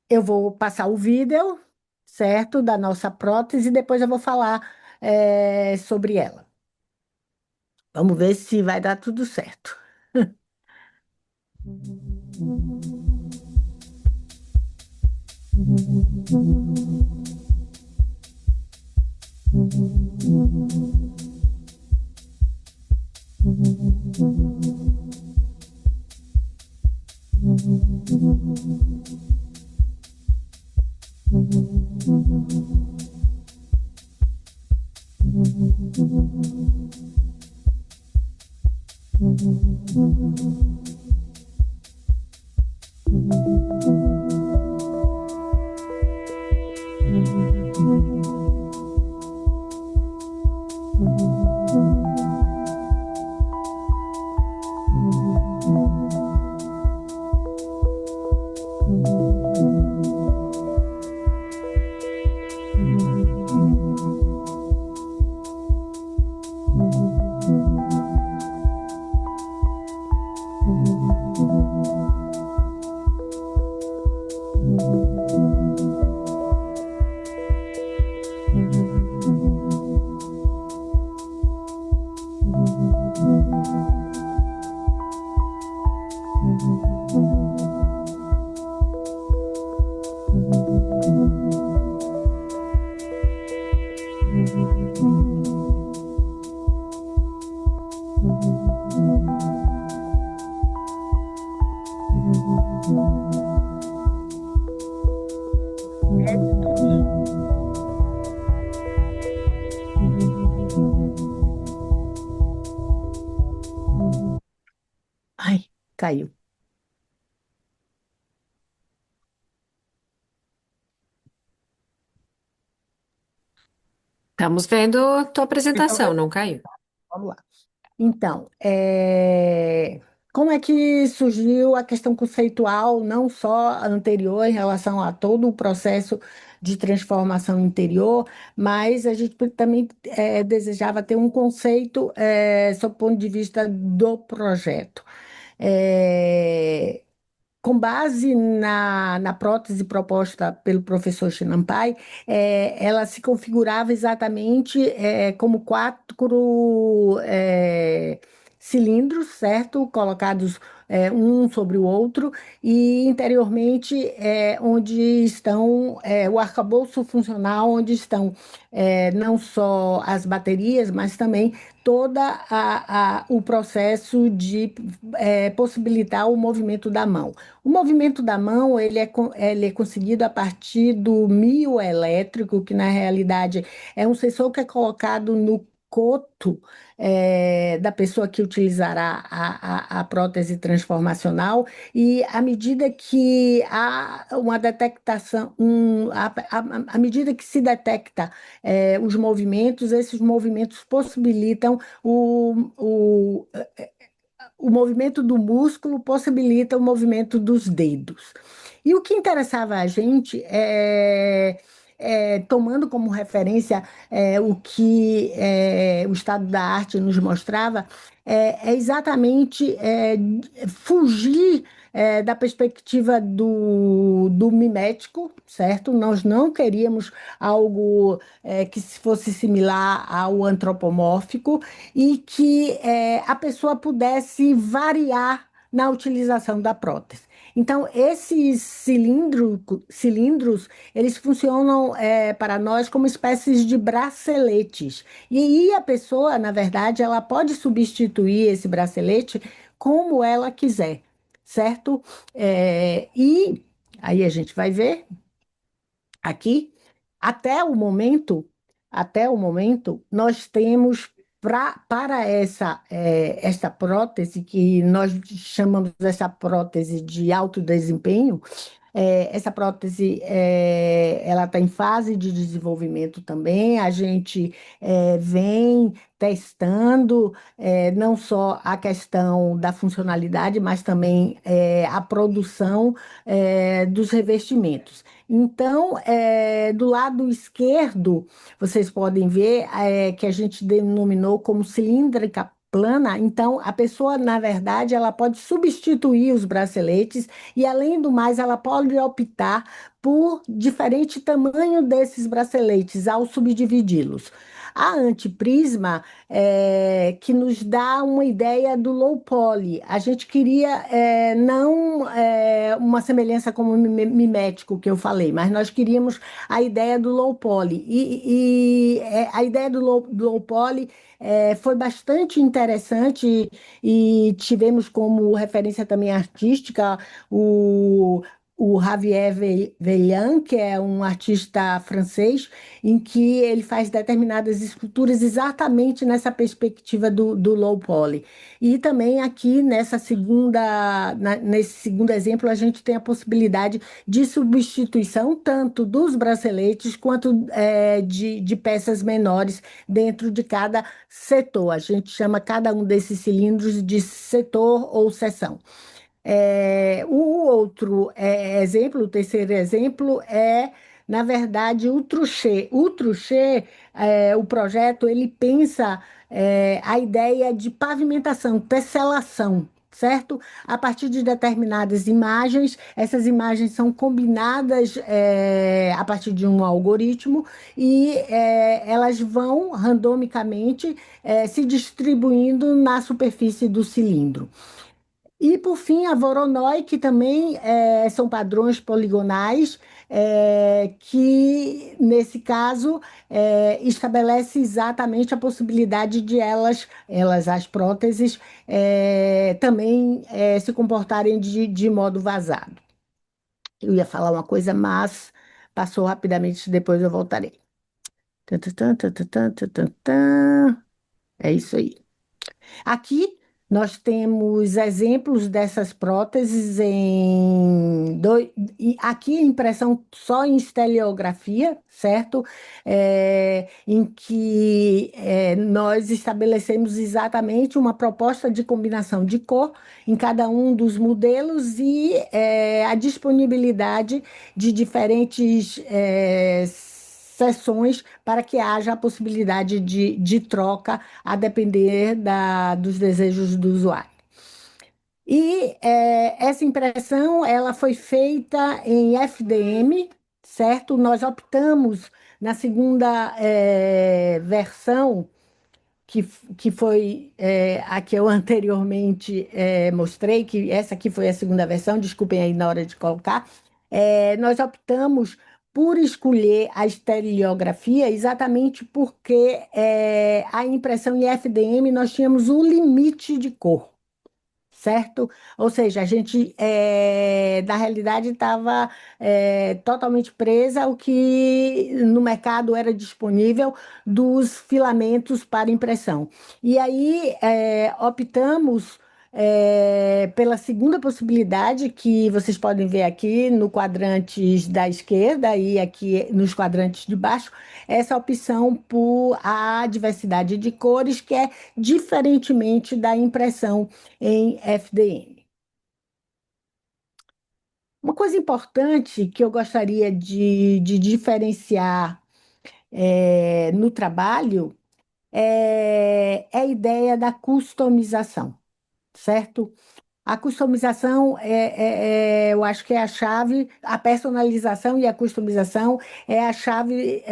Speaker 2: Eu vou passar o vídeo, certo, da nossa prótese, e depois eu vou falar sobre ela. Vamos ver se vai dar tudo certo. Ai, caiu.
Speaker 1: Estamos vendo a tua
Speaker 2: Vocês estão
Speaker 1: apresentação,
Speaker 2: vendo?
Speaker 1: não caiu?
Speaker 2: Vamos lá. Então, como é que surgiu a questão conceitual, não só anterior em relação a todo o processo de transformação interior, mas a gente também desejava ter um conceito sob o ponto de vista do projeto. É, com base na prótese proposta pelo professor Chinampai, ela se configurava exatamente como quatro cilindros, certo? Colocados um sobre o outro, e interiormente onde estão o arcabouço funcional, onde estão não só as baterias, mas também todo o processo de possibilitar o movimento da mão. O movimento da mão ele é conseguido a partir do mioelétrico, que na realidade é um sensor que é colocado no coto da pessoa que utilizará a prótese transformacional, e à medida que há uma detectação, à medida que se detecta os movimentos, esses movimentos possibilitam o movimento do músculo possibilita o movimento dos dedos. E o que interessava a gente tomando como referência o que o estado da arte nos mostrava, é exatamente fugir da perspectiva do mimético, certo? Nós não queríamos algo que fosse similar ao antropomórfico, e que a pessoa pudesse variar na utilização da prótese. Então, esses cilindros, eles funcionam para nós como espécies de braceletes. E aí a pessoa, na verdade, ela pode substituir esse bracelete como ela quiser, certo? E aí a gente vai ver aqui, até o momento, nós temos para essa prótese, que nós chamamos essa prótese de alto desempenho. Essa prótese, ela está em fase de desenvolvimento também. A gente vem testando não só a questão da funcionalidade, mas também a produção dos revestimentos. Então, do lado esquerdo, vocês podem ver que a gente denominou como cilíndrica plana. Então, a pessoa, na verdade, ela pode substituir os braceletes, e, além do mais, ela pode optar por diferente tamanho desses braceletes ao subdividi-los. A antiprisma, que nos dá uma ideia do low poly. A gente queria não uma semelhança como o mimético que eu falei, mas nós queríamos a ideia do low poly. A ideia do low poly foi bastante interessante, e tivemos como referência também artística o Javier Vellan, que é um artista francês, em que ele faz determinadas esculturas exatamente nessa perspectiva do low poly. E também aqui nesse segundo exemplo, a gente tem a possibilidade de substituição tanto dos braceletes quanto de peças menores dentro de cada setor. A gente chama cada um desses cilindros de setor ou seção. O outro exemplo, o terceiro exemplo, na verdade, o Truchê. O Truchê, o projeto, ele pensa a ideia de pavimentação, tesselação, certo? A partir de determinadas imagens, essas imagens são combinadas a partir de um algoritmo, e elas vão randomicamente se distribuindo na superfície do cilindro. E, por fim, a Voronoi, que também são padrões poligonais, que, nesse caso, estabelece exatamente a possibilidade de as próteses, também se comportarem de modo vazado. Eu ia falar uma coisa, mas passou rapidamente, depois eu voltarei. Tan, tan, tan, tan, tan, tan, tan, tan. É isso aí. Aqui Nós temos exemplos dessas próteses e aqui a impressão só em estereografia, certo? Em que nós estabelecemos exatamente uma proposta de combinação de cor em cada um dos modelos e a disponibilidade de diferentes sessões para que haja a possibilidade de troca a depender dos desejos do usuário. E essa impressão ela foi feita em FDM, certo? Nós optamos na segunda versão, que foi a que eu anteriormente mostrei, que essa aqui foi a segunda versão, desculpem aí na hora de colocar. Nós optamos por escolher a estereografia exatamente porque a impressão em FDM nós tínhamos o limite de cor, certo? Ou seja, a gente, na realidade, estava totalmente presa ao que no mercado era disponível dos filamentos para impressão. E aí, optamos pela segunda possibilidade, que vocês podem ver aqui no quadrantes da esquerda e aqui nos quadrantes de baixo, essa opção por a diversidade de cores, que é diferentemente da impressão em FDM. Uma coisa importante que eu gostaria de diferenciar no trabalho é a ideia da customização, certo? A customização eu acho que é a chave, a personalização e a customização é a chave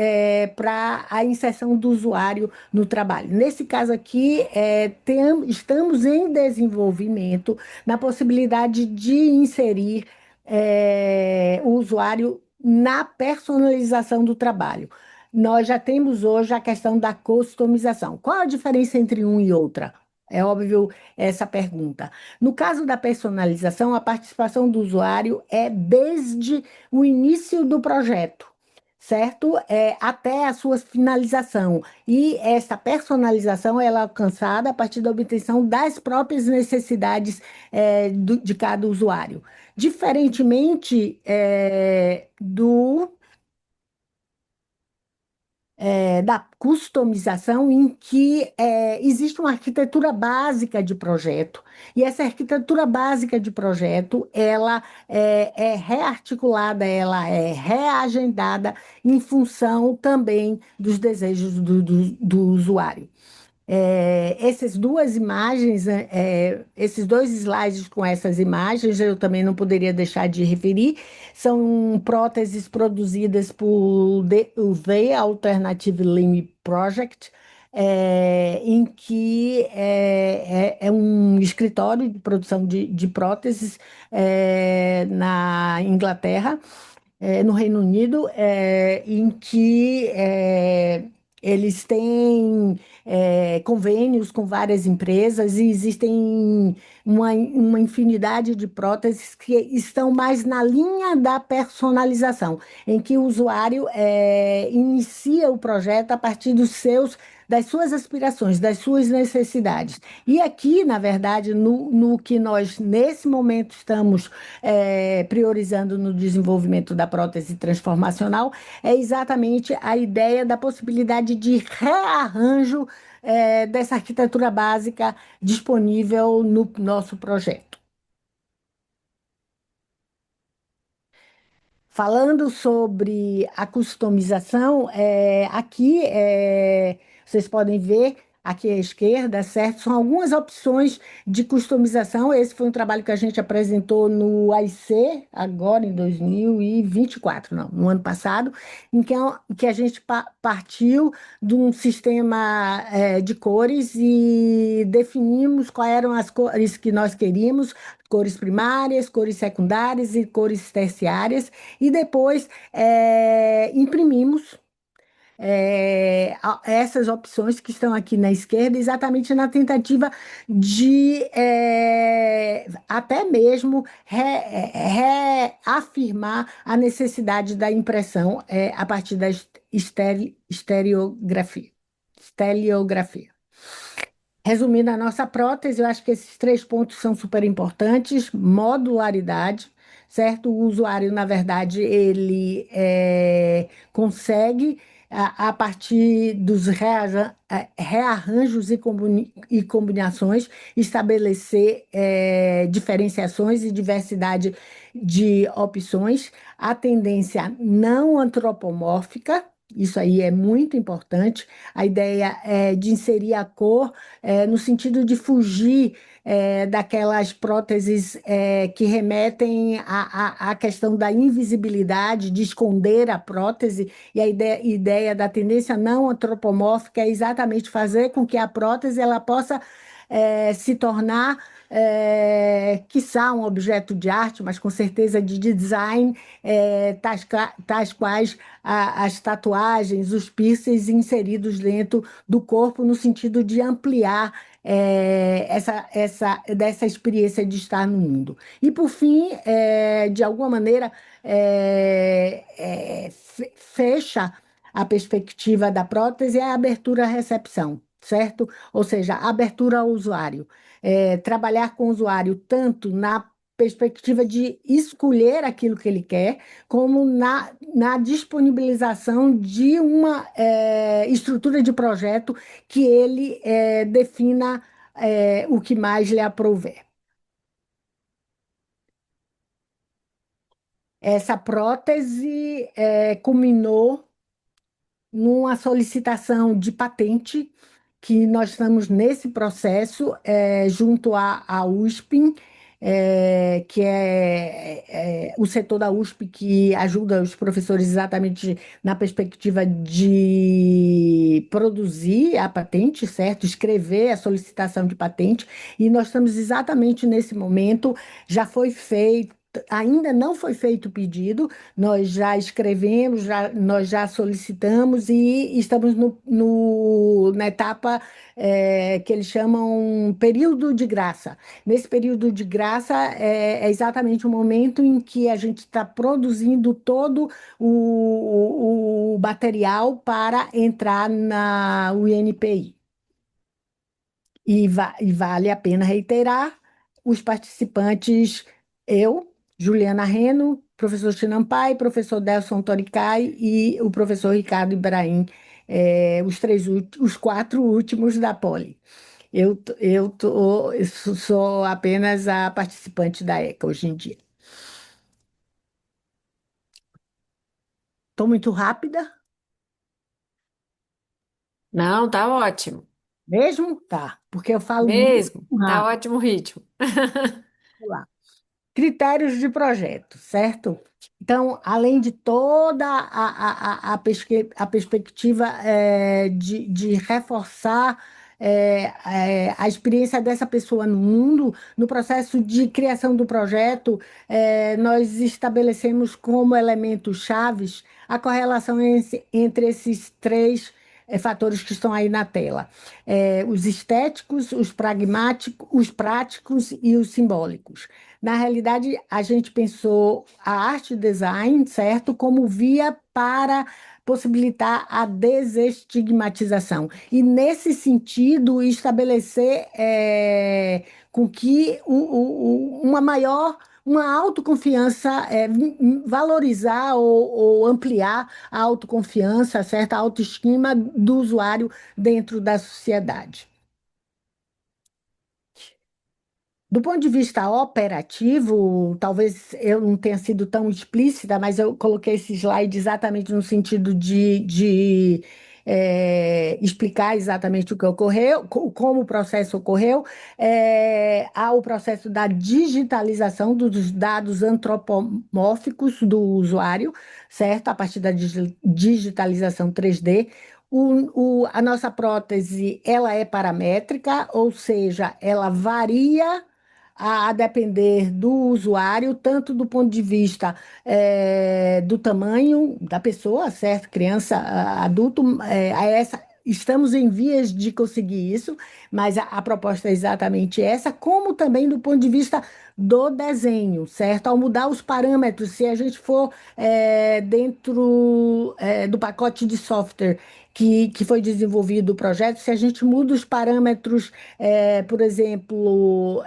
Speaker 2: para a inserção do usuário no trabalho. Nesse caso aqui, estamos em desenvolvimento na possibilidade de inserir o usuário na personalização do trabalho. Nós já temos hoje a questão da customização. Qual a diferença entre um e outra? É óbvio essa pergunta. No caso da personalização, a participação do usuário é desde o início do projeto, certo? Até a sua finalização. E essa personalização ela é alcançada a partir da obtenção das próprias necessidades de cada usuário. Diferentemente da customização, em que existe uma arquitetura básica de projeto, e essa arquitetura básica de projeto, ela é rearticulada, ela é reagendada em função também dos desejos do usuário. Essas duas imagens, esses dois slides com essas imagens, eu também não poderia deixar de referir, são próteses produzidas por o The Alternative Limb Project, em que é um escritório de produção de próteses na Inglaterra, no Reino Unido, em que eles têm convênios com várias empresas e existem uma infinidade de próteses que estão mais na linha da personalização, em que o usuário inicia o projeto a partir das suas aspirações, das suas necessidades. E aqui, na verdade, no que nós, nesse momento, estamos priorizando no desenvolvimento da prótese transformacional, é exatamente a ideia da possibilidade de rearranjo dessa arquitetura básica disponível no nosso projeto. Falando sobre a customização, aqui vocês podem ver, aqui à esquerda, certo? São algumas opções de customização. Esse foi um trabalho que a gente apresentou no AIC, agora em 2024, não, no ano passado, em que a gente partiu de um sistema de cores e definimos quais eram as cores que nós queríamos, cores primárias, cores secundárias e cores terciárias, e depois imprimimos essas opções que estão aqui na esquerda, exatamente na tentativa de até mesmo reafirmar a necessidade da impressão a partir da estereografia. Resumindo a nossa prótese, eu acho que esses 3 pontos são super importantes: modularidade, certo? O usuário, na verdade, ele consegue, a partir dos rearranjos e combinações, estabelecer diferenciações e diversidade de opções. A tendência não antropomórfica, isso aí é muito importante. A ideia é de inserir a cor no sentido de fugir daquelas próteses que remetem à questão da invisibilidade, de esconder a prótese, e a ideia da tendência não antropomórfica é exatamente fazer com que a prótese ela possa se tornar, quiçá, um objeto de arte, mas com certeza de design, tais quais as tatuagens, os piercings inseridos dentro do corpo, no sentido de ampliar dessa experiência de estar no mundo. E, por fim, de alguma maneira, fecha a perspectiva da prótese é a abertura à recepção, certo? Ou seja, a abertura ao usuário. Trabalhar com o usuário tanto na perspectiva de escolher aquilo que ele quer, como na disponibilização de uma estrutura de projeto que ele defina o que mais lhe aprouver. Essa prótese culminou numa solicitação de patente, que nós estamos nesse processo junto à USP, que é o setor da USP que ajuda os professores exatamente na perspectiva de produzir a patente, certo? Escrever a solicitação de patente, e nós estamos exatamente nesse momento. Já foi feito. Ainda não foi feito o pedido, nós já escrevemos, nós já solicitamos e estamos na etapa que eles chamam período de graça. Nesse período de graça é exatamente o momento em que a gente está produzindo todo o material para entrar na UNPI. E vale a pena reiterar, os participantes, eu, Juliana Reno, professor Chinampai, professor Delson Toricai e o professor Ricardo Ibrahim, os 4 últimos da Poli. Eu sou apenas a participante da ECA hoje em dia. Estou muito rápida?
Speaker 1: Não, tá ótimo.
Speaker 2: Mesmo? Tá, porque eu falo muito
Speaker 1: Mesmo, tá
Speaker 2: rápido.
Speaker 1: ótimo o ritmo.
Speaker 2: Vamos lá. Critérios de projeto, certo? Então, além de toda a perspectiva de reforçar a experiência dessa pessoa no mundo, no processo de criação do projeto, nós estabelecemos como elementos chaves a correlação entre esses 3 fatores que estão aí na tela. Os estéticos, os pragmáticos, os práticos e os simbólicos. Na realidade, a gente pensou a arte design, certo, como via para possibilitar a desestigmatização. E, nesse sentido, estabelecer com que uma autoconfiança, valorizar ou ampliar a autoconfiança, certa autoestima do usuário dentro da sociedade. Do ponto de vista operativo, talvez eu não tenha sido tão explícita, mas eu coloquei esse slide exatamente no sentido de explicar exatamente o que ocorreu, como o processo ocorreu. Há o processo da digitalização dos dados antropomórficos do usuário, certo? A partir da digitalização 3D. A nossa prótese, ela é paramétrica, ou seja, ela varia a depender do usuário, tanto do ponto de vista do tamanho da pessoa, certo? Criança, adulto, estamos em vias de conseguir isso, mas a proposta é exatamente essa, como também do ponto de vista do desenho, certo? Ao mudar os parâmetros, se a gente for dentro do pacote de software que foi desenvolvido o projeto, se a gente muda os parâmetros, por exemplo,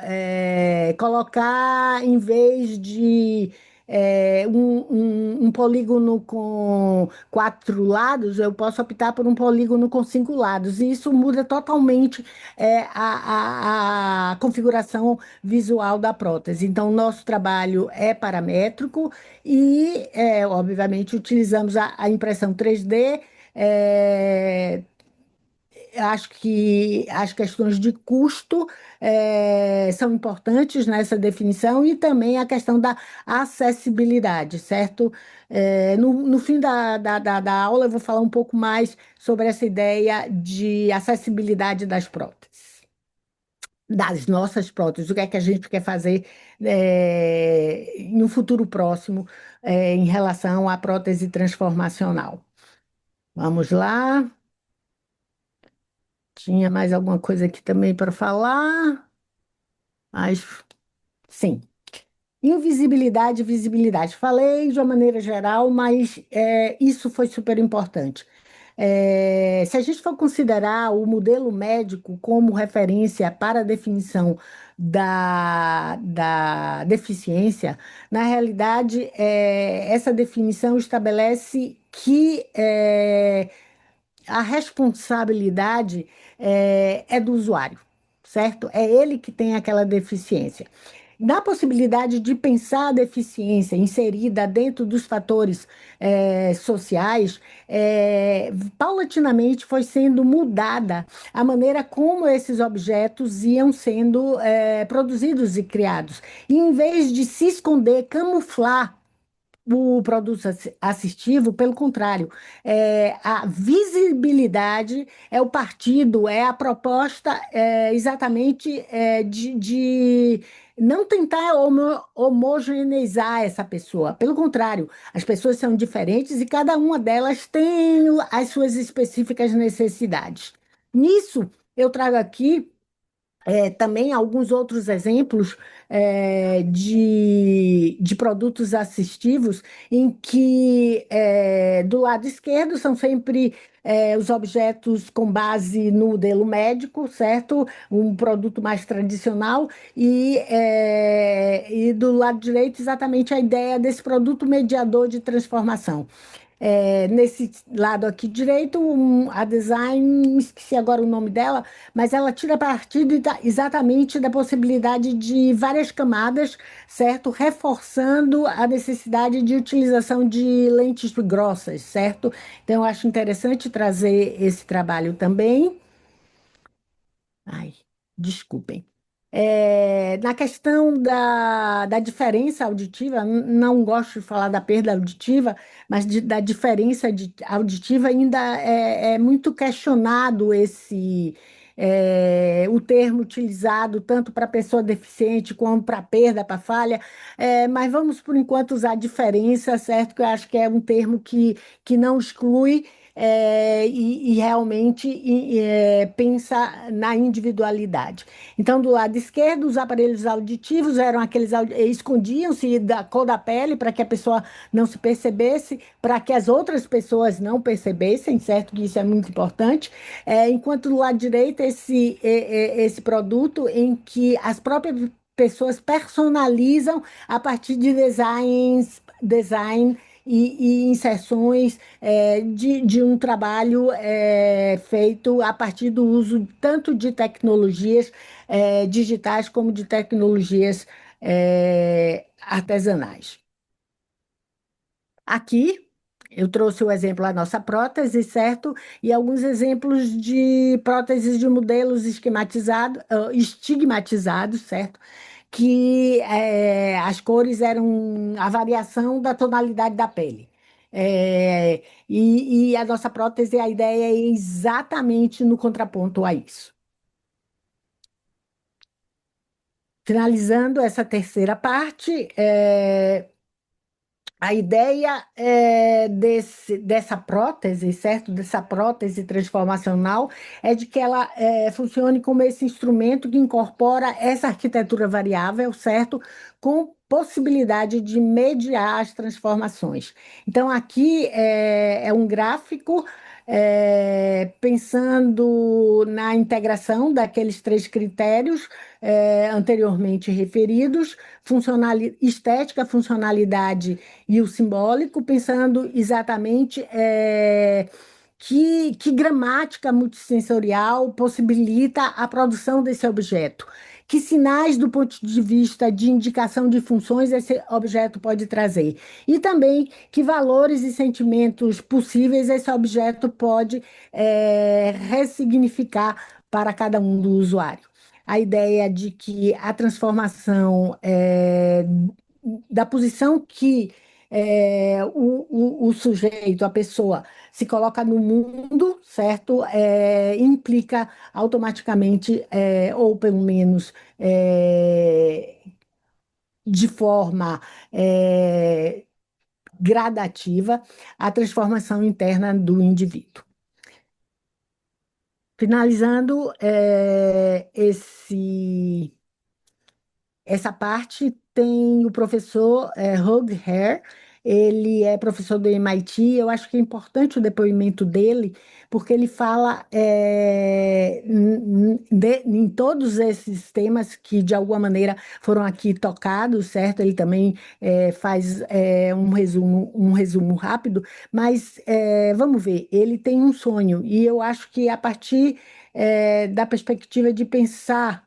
Speaker 2: colocar em vez de um polígono com 4 lados, eu posso optar por um polígono com 5 lados. E isso muda totalmente a configuração visual da prótese. Então, nosso trabalho é paramétrico e, obviamente, utilizamos a impressão 3D. Acho que as questões de custo são importantes nessa definição e também a questão da acessibilidade, certo? No fim da aula, eu vou falar um pouco mais sobre essa ideia de acessibilidade das próteses, das nossas próteses, o que é que a gente quer fazer em um futuro próximo em relação à prótese transformacional. Vamos lá. Tinha mais alguma coisa aqui também para falar? Mas, sim. Invisibilidade e visibilidade. Falei de uma maneira geral, mas isso foi super importante. Se a gente for considerar o modelo médico como referência para a definição da deficiência, na realidade, essa definição estabelece que a responsabilidade é do usuário, certo? É ele que tem aquela deficiência. Na possibilidade de pensar a deficiência inserida dentro dos fatores sociais, paulatinamente foi sendo mudada a maneira como esses objetos iam sendo produzidos e criados. E em vez de se esconder, camuflar o produto assistivo, pelo contrário, a visibilidade é o partido, é a proposta exatamente de não tentar homogeneizar essa pessoa. Pelo contrário, as pessoas são diferentes e cada uma delas tem as suas específicas necessidades. Nisso, eu trago aqui também alguns outros exemplos de produtos assistivos em que do lado esquerdo são sempre os objetos com base no modelo médico, certo? Um produto mais tradicional, e do lado direito exatamente a ideia desse produto mediador de transformação. Nesse lado aqui direito, a design, esqueci agora o nome dela, mas ela tira partido exatamente da possibilidade de várias camadas, certo? Reforçando a necessidade de utilização de lentes grossas, certo? Então, eu acho interessante trazer esse trabalho também. Ai, desculpem. Na questão da diferença auditiva, não gosto de falar da perda auditiva, mas da diferença auditiva ainda é muito questionado o termo utilizado tanto para pessoa deficiente como para perda, para falha, mas vamos por enquanto usar diferença, certo? Que eu acho que é um termo que não exclui e realmente pensa na individualidade. Então, do lado esquerdo, os aparelhos auditivos eram aqueles escondiam-se da cor da pele para que a pessoa não se percebesse, para que as outras pessoas não percebessem, certo? Que isso é muito importante. Enquanto do lado direito, esse produto em que as próprias pessoas personalizam a partir de design e inserções de um trabalho feito a partir do uso tanto de tecnologias digitais como de tecnologias artesanais. Aqui eu trouxe o exemplo da nossa prótese, certo? E alguns exemplos de próteses de modelos estigmatizados, certo? Que as cores eram a variação da tonalidade da pele. E a nossa prótese, a ideia é exatamente no contraponto a isso. Finalizando essa terceira parte, A ideia dessa prótese, certo? Dessa prótese transformacional é de que ela funcione como esse instrumento que incorpora essa arquitetura variável, certo? Com possibilidade de mediar as transformações. Então, aqui é um gráfico pensando na integração daqueles 3 critérios anteriormente referidos, estética, funcionalidade e o simbólico, pensando exatamente que gramática multissensorial possibilita a produção desse objeto. Que sinais, do ponto de vista de indicação de funções, esse objeto pode trazer? E também que valores e sentimentos possíveis esse objeto pode ressignificar para cada um do usuário. A ideia de que a transformação da posição que o sujeito, a pessoa, se coloca no mundo, certo? Implica automaticamente, ou pelo menos de forma gradativa, a transformação interna do indivíduo. Finalizando essa parte, tem o professor Hugh Hare, ele é professor do MIT, eu acho que é importante o depoimento dele, porque ele fala em todos esses temas que, de alguma maneira, foram aqui tocados, certo? Ele também faz um resumo rápido, mas vamos ver, ele tem um sonho, e eu acho que a partir da perspectiva de pensar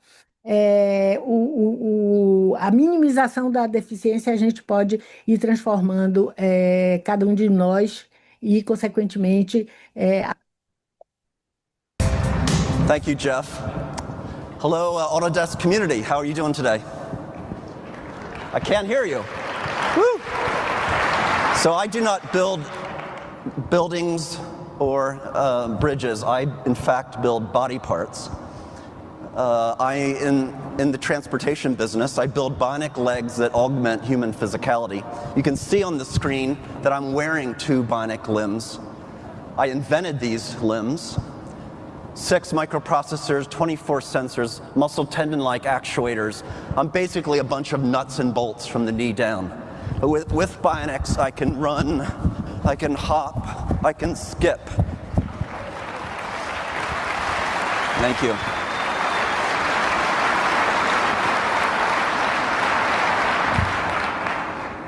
Speaker 2: a minimização da deficiência, a gente pode ir transformando cada um de nós e, consequentemente,
Speaker 11: Thank you, Jeff. Hello, Autodesk community. How are you doing today? I can't hear you. Woo! So I do not build buildings or bridges. I, in fact, build body parts. In the transportation business, I build bionic legs that augment human physicality. You can see on the screen that I'm wearing 2 bionic limbs. I invented these limbs. 6 microprocessors, 24 sensors, muscle tendon-like actuators. I'm basically a bunch of nuts and bolts from the knee down. But with bionics, I can run, I can hop, I can skip. Thank you.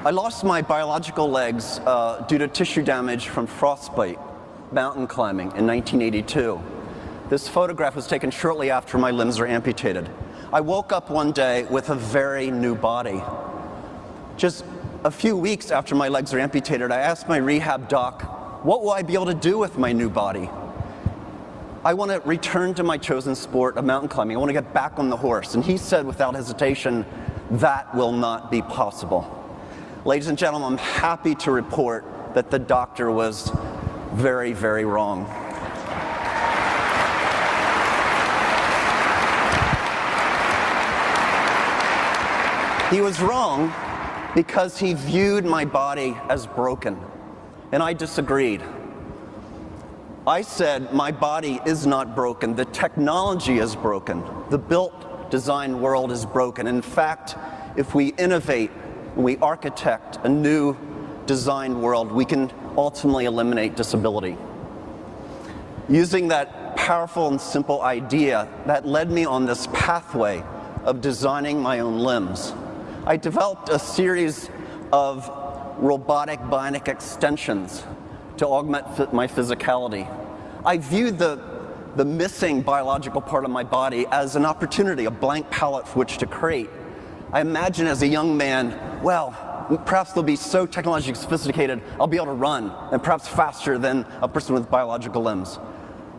Speaker 11: I lost my biological legs due to tissue damage from frostbite, mountain climbing in 1982. This photograph was taken shortly after my limbs were amputated. I woke up one day with a very new body. Just a few weeks after my legs were amputated, I asked my rehab doc, what will I be able to do with my new body? I want to return to my chosen sport of mountain climbing. I want to get back on the horse. And he said without hesitation, that will not be possible. Ladies and gentlemen, I'm happy to report that the doctor was very, very wrong. He was wrong because he viewed my body as broken, and I disagreed. I said my body is not broken, the technology is broken, the built design world is broken. In fact, if we innovate, we architect a new design world, we can ultimately eliminate disability. Using that powerful and simple idea, that led me on this pathway of designing my own limbs. I developed a series of robotic bionic extensions to augment my physicality. I viewed the missing biological part of my body as an opportunity, a blank palette for which to create. I imagine as a young man, well, perhaps they'll be so technologically sophisticated, I'll be able to run, and perhaps faster than a person with biological limbs.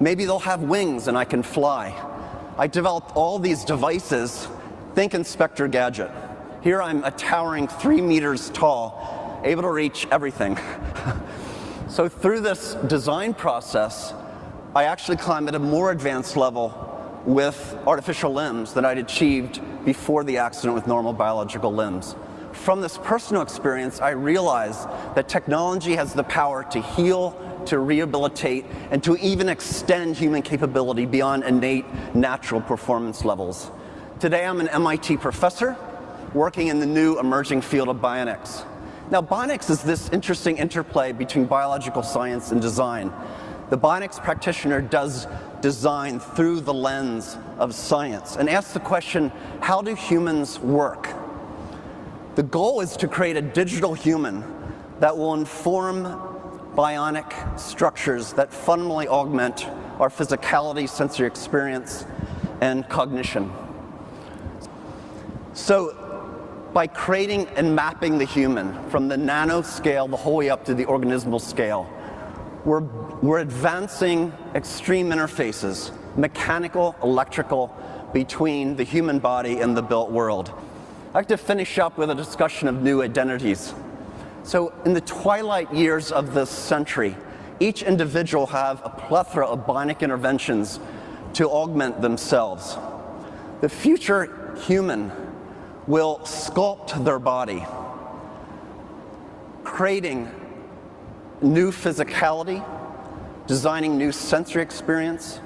Speaker 11: Maybe they'll have wings and I can fly. I developed all these devices. Think Inspector Gadget. Here I'm a towering 3 meters tall, able to reach everything. So through this design process, I actually climbed at a more advanced level with artificial limbs than I'd achieved before the accident with normal biological limbs. from this personal experience, I realized that technology has the power to heal, to rehabilitate, and to even extend human capability beyond innate natural performance levels. Today, I'm an MIT professor working in the new emerging field of bionics. Now, bionics is this interesting interplay between biological science and design. The bionics practitioner does design through the lens of science and asks the question, how do humans work? The goal is to create a digital human that will inform bionic structures that fundamentally augment our physicality, sensory experience, and cognition. So, by creating and mapping the human from the nanoscale the whole way up to the organismal scale, we're advancing extreme interfaces, mechanical, electrical, between the human body and the built world. I'd like to finish up with a discussion of new identities. So in the twilight years of this century, each individual have a plethora of bionic interventions to augment themselves. The future human will sculpt their body, creating new physicality, designing new sensory experience,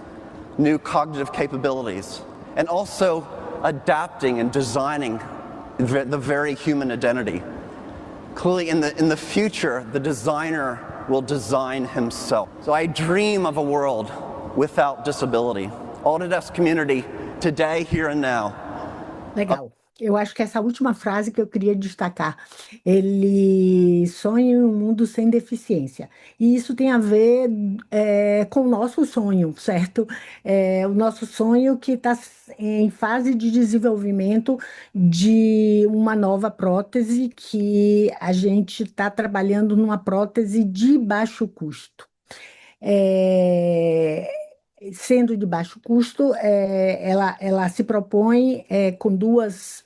Speaker 11: new cognitive capabilities, and also adapting and designing the very human identity. Clearly, in the future, the designer will design himself. So I dream of a world without disability. Autodesk community, today, here and now.
Speaker 2: Legal. Eu acho que essa última frase que eu queria destacar, ele sonha em um mundo sem deficiência. E isso tem a ver com o nosso sonho, certo? O nosso sonho que está em fase de desenvolvimento de uma nova prótese, que a gente está trabalhando numa prótese de baixo custo. Sendo de baixo custo, ela se propõe com duas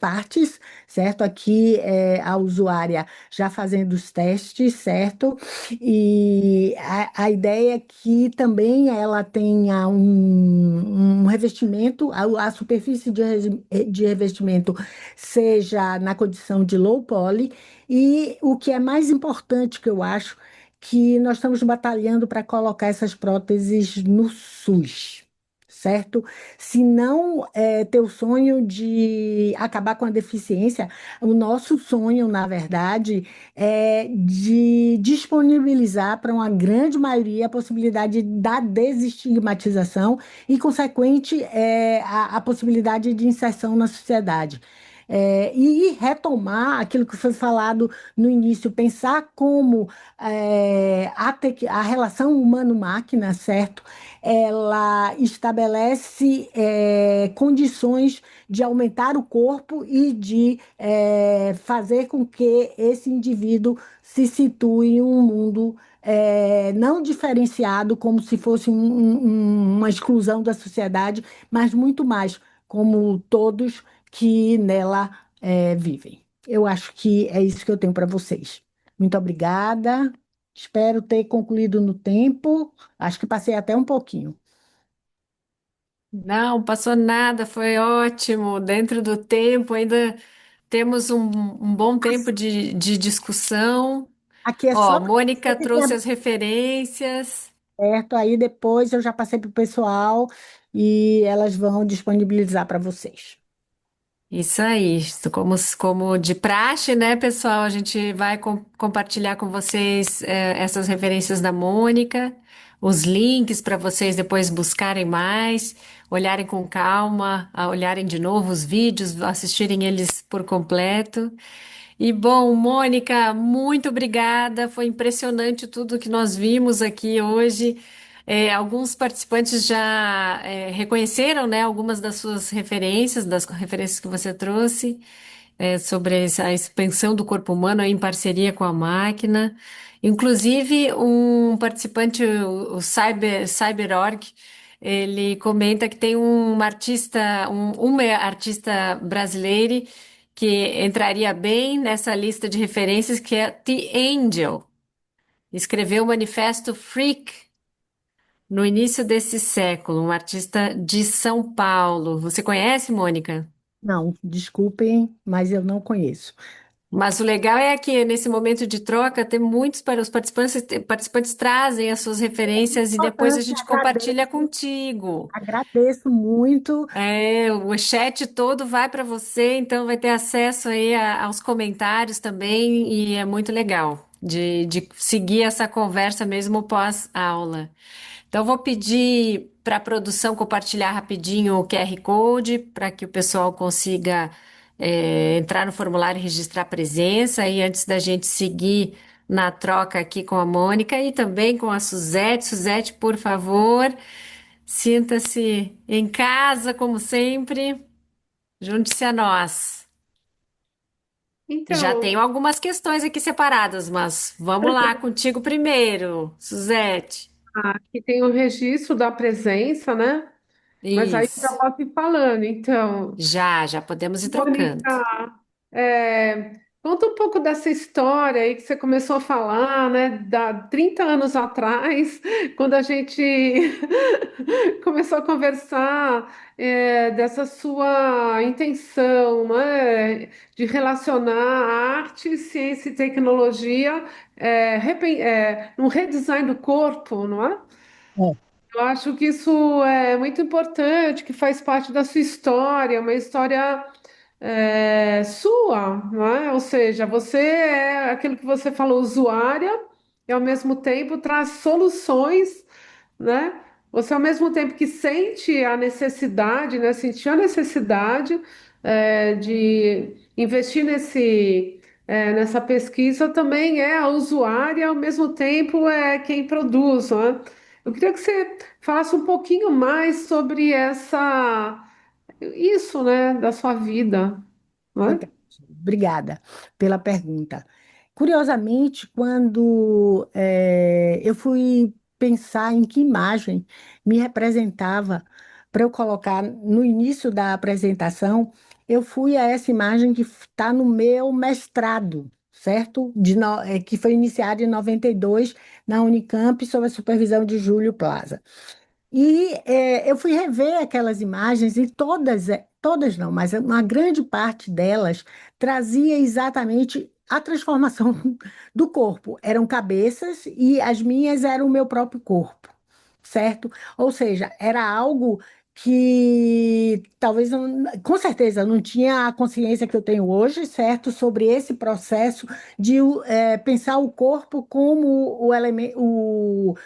Speaker 2: partes, certo? Aqui a usuária já fazendo os testes, certo? E a ideia é que também ela tenha um revestimento, a superfície de revestimento seja na condição de low poly, e o que é mais importante que eu acho, que nós estamos batalhando para colocar essas próteses no SUS, certo? Se não ter o sonho de acabar com a deficiência, o nosso sonho, na verdade, é de disponibilizar para uma grande maioria a possibilidade da desestigmatização e, consequente, a possibilidade de inserção na sociedade. E retomar aquilo que foi falado no início, pensar como a relação humano-máquina, certo? Ela estabelece condições de aumentar o corpo e de fazer com que esse indivíduo se situe em um mundo não diferenciado, como se fosse uma exclusão da sociedade, mas muito mais como todos que nela vivem. Eu acho que é isso que eu tenho para vocês. Muito obrigada. Espero ter concluído no tempo. Acho que passei até um pouquinho.
Speaker 1: Não, passou nada, foi ótimo. Dentro do tempo, ainda temos um bom tempo de discussão.
Speaker 2: Aqui é
Speaker 1: Ó,
Speaker 2: só
Speaker 1: a Mônica
Speaker 2: você que tem
Speaker 1: trouxe as referências.
Speaker 2: aberto, aí depois eu já passei para o pessoal e elas vão disponibilizar para vocês.
Speaker 1: Isso aí, como de praxe, né, pessoal? A gente vai compartilhar com vocês essas referências da Mônica, os links para vocês depois buscarem mais, olharem com calma, olharem de novo os vídeos, assistirem eles por completo. E bom, Mônica, muito obrigada. Foi impressionante tudo que nós vimos aqui hoje. Alguns participantes já reconheceram, né, algumas das suas referências, das referências que você trouxe, sobre a expansão do corpo humano em parceria com a máquina. Inclusive, um participante, o Cyberorg, ele comenta que tem uma artista brasileira que entraria bem nessa lista de referências, que é The Angel. Escreveu o Manifesto Freak no início desse século, um artista de São Paulo. Você conhece, Mônica?
Speaker 2: Não, desculpem, mas eu não conheço.
Speaker 1: Mas o legal é que nesse momento de troca tem muitos para os participantes trazem as suas referências e depois a
Speaker 2: Importante,
Speaker 1: gente compartilha
Speaker 2: agradeço,
Speaker 1: contigo.
Speaker 2: agradeço muito.
Speaker 1: É, o chat todo vai para você, então vai ter acesso aí aos comentários também e é muito legal de seguir essa conversa mesmo pós-aula. Então, vou pedir para a produção compartilhar rapidinho o QR Code para que o pessoal consiga entrar no formulário e registrar presença. E antes da gente seguir na troca aqui com a Mônica e também com a Suzete. Suzete, por favor, sinta-se em casa, como sempre. Junte-se a nós. Já
Speaker 12: Então,
Speaker 1: tenho algumas questões aqui separadas, mas vamos lá contigo primeiro, Suzete.
Speaker 12: aqui tem o registro da presença, né? Mas aí já
Speaker 1: Isso.
Speaker 12: posso ir falando. Então,
Speaker 1: Já podemos ir trocando.
Speaker 12: Mônica, conta um pouco dessa história aí que você começou a falar, né? Da 30 anos atrás, quando a gente começou a conversar, dessa sua intenção, né? De relacionar arte, ciência e tecnologia, no redesign do corpo, não é?
Speaker 2: É,
Speaker 12: Eu acho que isso é muito importante, que faz parte da sua história, uma história sua, não é? Ou seja, você é aquilo que você falou, usuária, e ao mesmo tempo traz soluções, né? Você ao mesmo tempo que sente a necessidade, né? Sentiu a necessidade de investir nessa pesquisa, também é a usuária, ao mesmo tempo é quem produz, não é? Eu queria que você falasse um pouquinho mais sobre isso, né, da sua vida, não é?
Speaker 2: fantástico. Obrigada pela pergunta. Curiosamente, quando eu fui pensar em que imagem me representava para eu colocar no início da apresentação, eu fui a essa imagem que está no meu mestrado, certo? Que foi iniciado em 92 na Unicamp, sob a supervisão de Júlio Plaza. E eu fui rever aquelas imagens e todas não, mas uma grande parte delas trazia exatamente a transformação do corpo. Eram cabeças e as minhas eram o meu próprio corpo, certo? Ou seja, era algo que talvez, com certeza, eu não tinha a consciência que eu tenho hoje, certo? Sobre esse processo de pensar o corpo como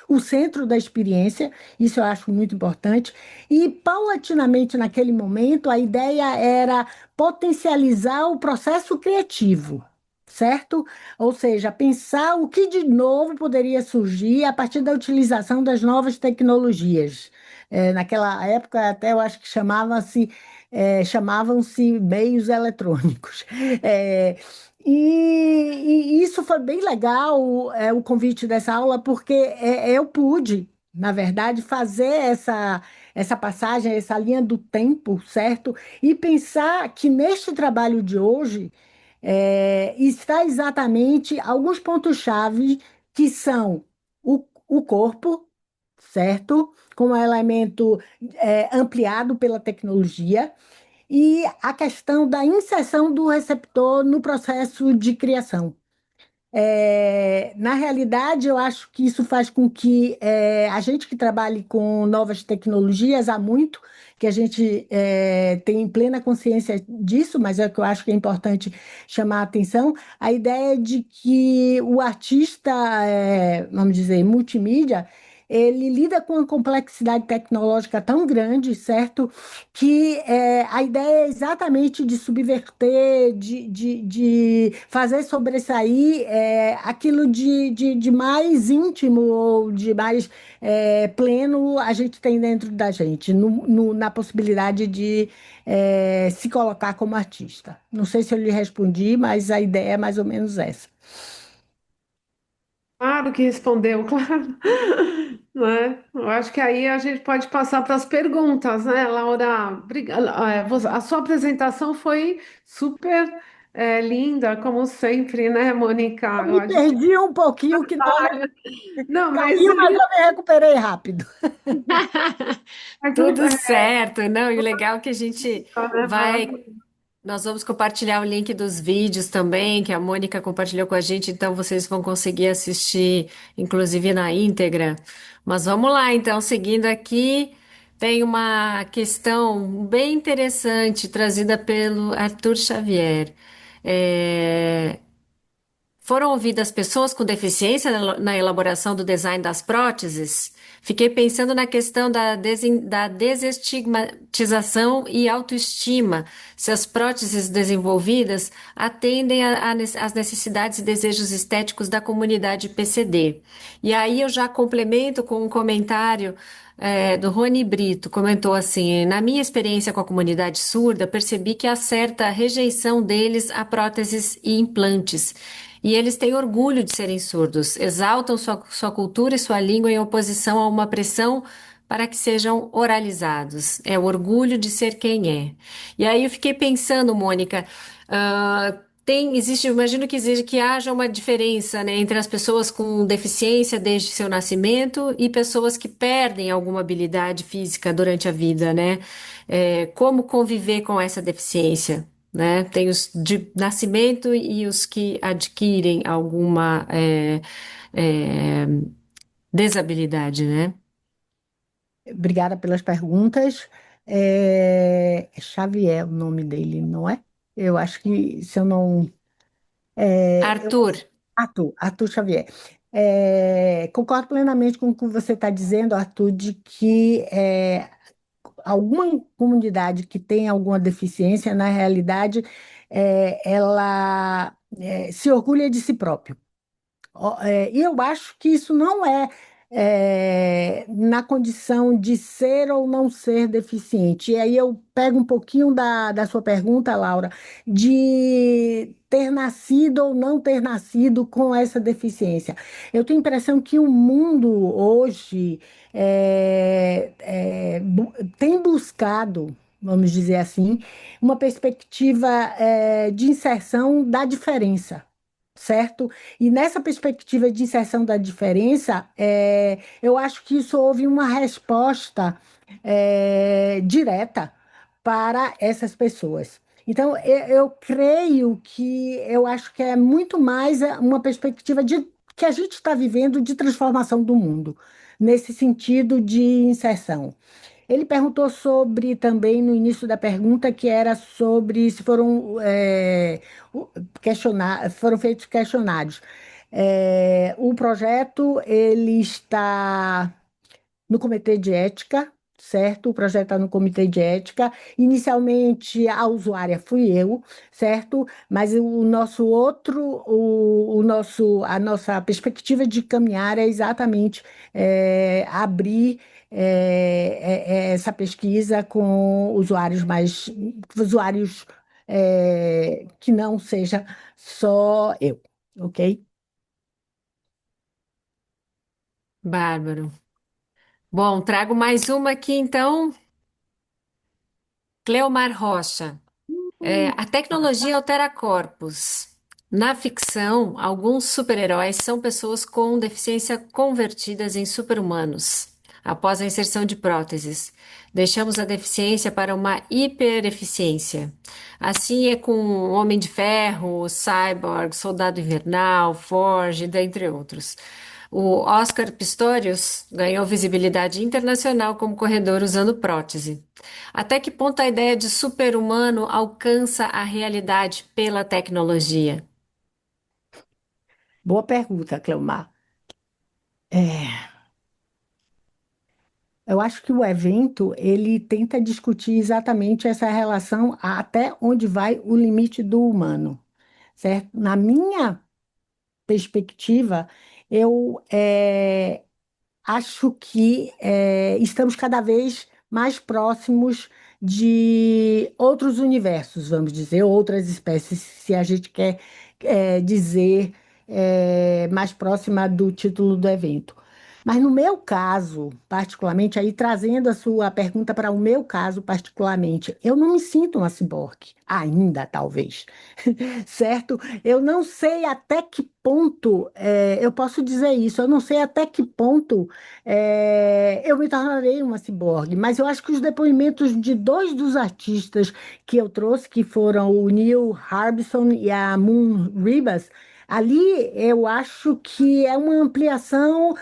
Speaker 2: o centro da experiência. Isso eu acho muito importante. E, paulatinamente, naquele momento, a ideia era potencializar o processo criativo, certo? Ou seja, pensar o que de novo poderia surgir a partir da utilização das novas tecnologias. Naquela época, até eu acho que chamavam-se meios eletrônicos. É, e isso foi bem legal, o convite dessa aula, porque eu pude, na verdade, fazer essa passagem, essa linha do tempo, certo? E pensar que neste trabalho de hoje está exatamente alguns pontos-chave que são o corpo, certo? Como elemento ampliado pela tecnologia e a questão da inserção do receptor no processo de criação. Na realidade, eu acho que isso faz com que a gente que trabalhe com novas tecnologias há muito, que a gente tem plena consciência disso, mas é que eu acho que é importante chamar a atenção, a ideia de que o artista, vamos dizer, multimídia, ele lida com uma complexidade tecnológica tão grande, certo? Que a ideia é exatamente de subverter, de fazer sobressair aquilo de mais íntimo ou de mais pleno a gente tem dentro da gente, na possibilidade de se colocar como artista. Não sei se eu lhe respondi, mas a ideia é mais ou menos essa.
Speaker 12: Claro que respondeu, claro. Não é? Eu acho que aí a gente pode passar para as perguntas, né, Laura? A sua apresentação foi super linda, como sempre, né, Mônica?
Speaker 2: Eu me perdi um pouquinho, que na hora
Speaker 12: Não, mas,
Speaker 2: caiu, mas eu me recuperei rápido.
Speaker 12: mas
Speaker 1: Tudo certo, não, e o legal é que a gente vai
Speaker 12: maravilhoso.
Speaker 1: Nós vamos compartilhar o link dos vídeos também, que a Mônica compartilhou com a gente, então vocês vão conseguir assistir, inclusive na íntegra. Mas vamos lá, então, seguindo aqui, tem uma questão bem interessante trazida pelo Arthur Xavier. É, Foram ouvidas pessoas com deficiência na elaboração do design das próteses? Fiquei pensando na questão da desestigmatização e autoestima, se as próteses desenvolvidas atendem às necessidades e desejos estéticos da comunidade PCD. E aí eu já complemento com um comentário do Rony Brito, comentou assim: na minha experiência com a comunidade surda, percebi que há certa rejeição deles a próteses e implantes. E eles têm orgulho de serem surdos, exaltam sua cultura e sua língua em oposição a uma pressão para que sejam oralizados. É o orgulho de ser quem é. E aí eu fiquei pensando, Mônica, imagino que existe que haja uma diferença, né, entre as pessoas com deficiência desde seu nascimento e pessoas que perdem alguma habilidade física durante a vida, né? Como conviver com essa deficiência? Né? Tem os de nascimento e os que adquirem alguma desabilidade, né?
Speaker 2: Obrigada pelas perguntas. Xavier, o nome dele, não é? Eu acho que, se eu não.
Speaker 1: Arthur,
Speaker 2: Arthur Xavier. Concordo plenamente com o que você está dizendo, Arthur, de que alguma comunidade que tem alguma deficiência, na realidade, ela se orgulha de si próprio. E eu acho que isso não é na condição de ser ou não ser deficiente. E aí eu pego um pouquinho da sua pergunta, Laura, de ter nascido ou não ter nascido com essa deficiência. Eu tenho a impressão que o mundo hoje tem buscado, vamos dizer assim, uma perspectiva de inserção da diferença. Certo? E nessa perspectiva de inserção da diferença, eu acho que isso houve uma resposta direta para essas pessoas. Então, eu creio que eu acho que é muito mais uma perspectiva de que a gente está vivendo de transformação do mundo, nesse sentido de inserção. Ele perguntou sobre também no início da pergunta, que era sobre se foram feitos questionários. O projeto ele está no comitê de ética, certo? O projeto está no comitê de ética. Inicialmente, a usuária fui eu, certo? Mas a nossa perspectiva de caminhar é exatamente abrir essa pesquisa com usuários que não seja só eu, ok?
Speaker 1: bárbaro. Bom, trago mais uma aqui então. Cleomar Rocha. A tecnologia altera corpos. Na ficção, alguns super-heróis são pessoas com deficiência convertidas em super-humanos após a inserção de próteses. Deixamos a deficiência para uma hipereficiência. Assim é com Homem de Ferro, Cyborg, Soldado Invernal, Forge, dentre outros. O Oscar Pistorius ganhou visibilidade internacional como corredor usando prótese. Até que ponto a ideia de super-humano alcança a realidade pela tecnologia?
Speaker 2: Boa pergunta, Cleomar. Eu acho que o evento ele tenta discutir exatamente essa relação até onde vai o limite do humano, certo? Na minha perspectiva, eu acho que estamos cada vez mais próximos de outros universos, vamos dizer, outras espécies, se a gente quer dizer mais próxima do título do evento. Mas no meu caso, particularmente, aí trazendo a sua pergunta para o meu caso particularmente, eu não me sinto uma ciborgue, ainda talvez, certo? Eu não sei até que ponto eu posso dizer isso, eu não sei até que ponto eu me tornarei uma ciborgue, mas eu acho que os depoimentos de dois dos artistas que eu trouxe, que foram o Neil Harbisson e a Moon Ribas, ali eu acho que é uma ampliação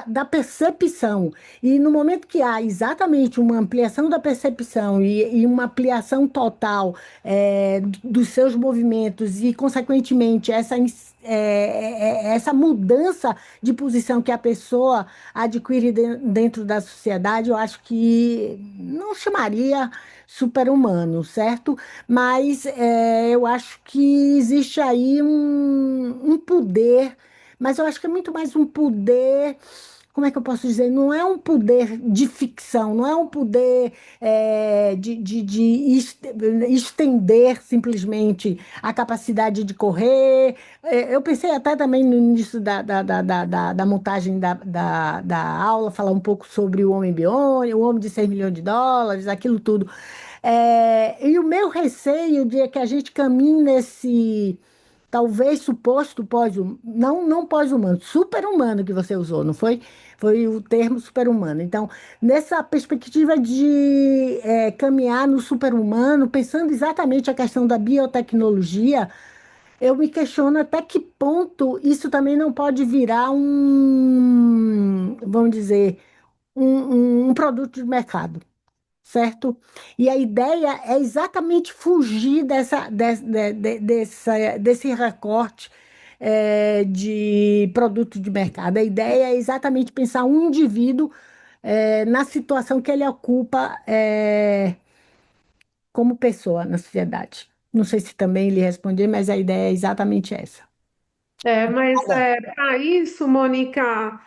Speaker 2: da percepção. E no momento que há exatamente uma ampliação da percepção e uma ampliação total dos seus movimentos e, consequentemente, essa mudança de posição que a pessoa adquire dentro da sociedade, eu acho que não chamaria super-humano, certo? Mas eu acho que existe aí um poder, mas eu acho que é muito mais um poder. Como é que eu posso dizer? Não é um poder de ficção, não é um poder estender simplesmente a capacidade de correr. Eu pensei até também no início da montagem da aula, falar um pouco sobre o homem biônico, o homem de 6 milhões de dólares, aquilo tudo. E o meu receio de que a gente caminhe nesse, talvez, suposto pós-humano, não pós-humano, super-humano que você usou, não foi? Foi o termo super-humano. Então, nessa perspectiva de caminhar no super-humano, pensando exatamente a questão da biotecnologia, eu me questiono até que ponto isso também não pode virar vamos dizer, um produto de mercado, certo? E a ideia é exatamente fugir desse recorte de produto de mercado. A ideia é exatamente pensar um indivíduo na situação que ele ocupa como pessoa na sociedade. Não sei se também lhe respondi, mas a ideia é exatamente essa.
Speaker 12: Mas para isso, Mônica,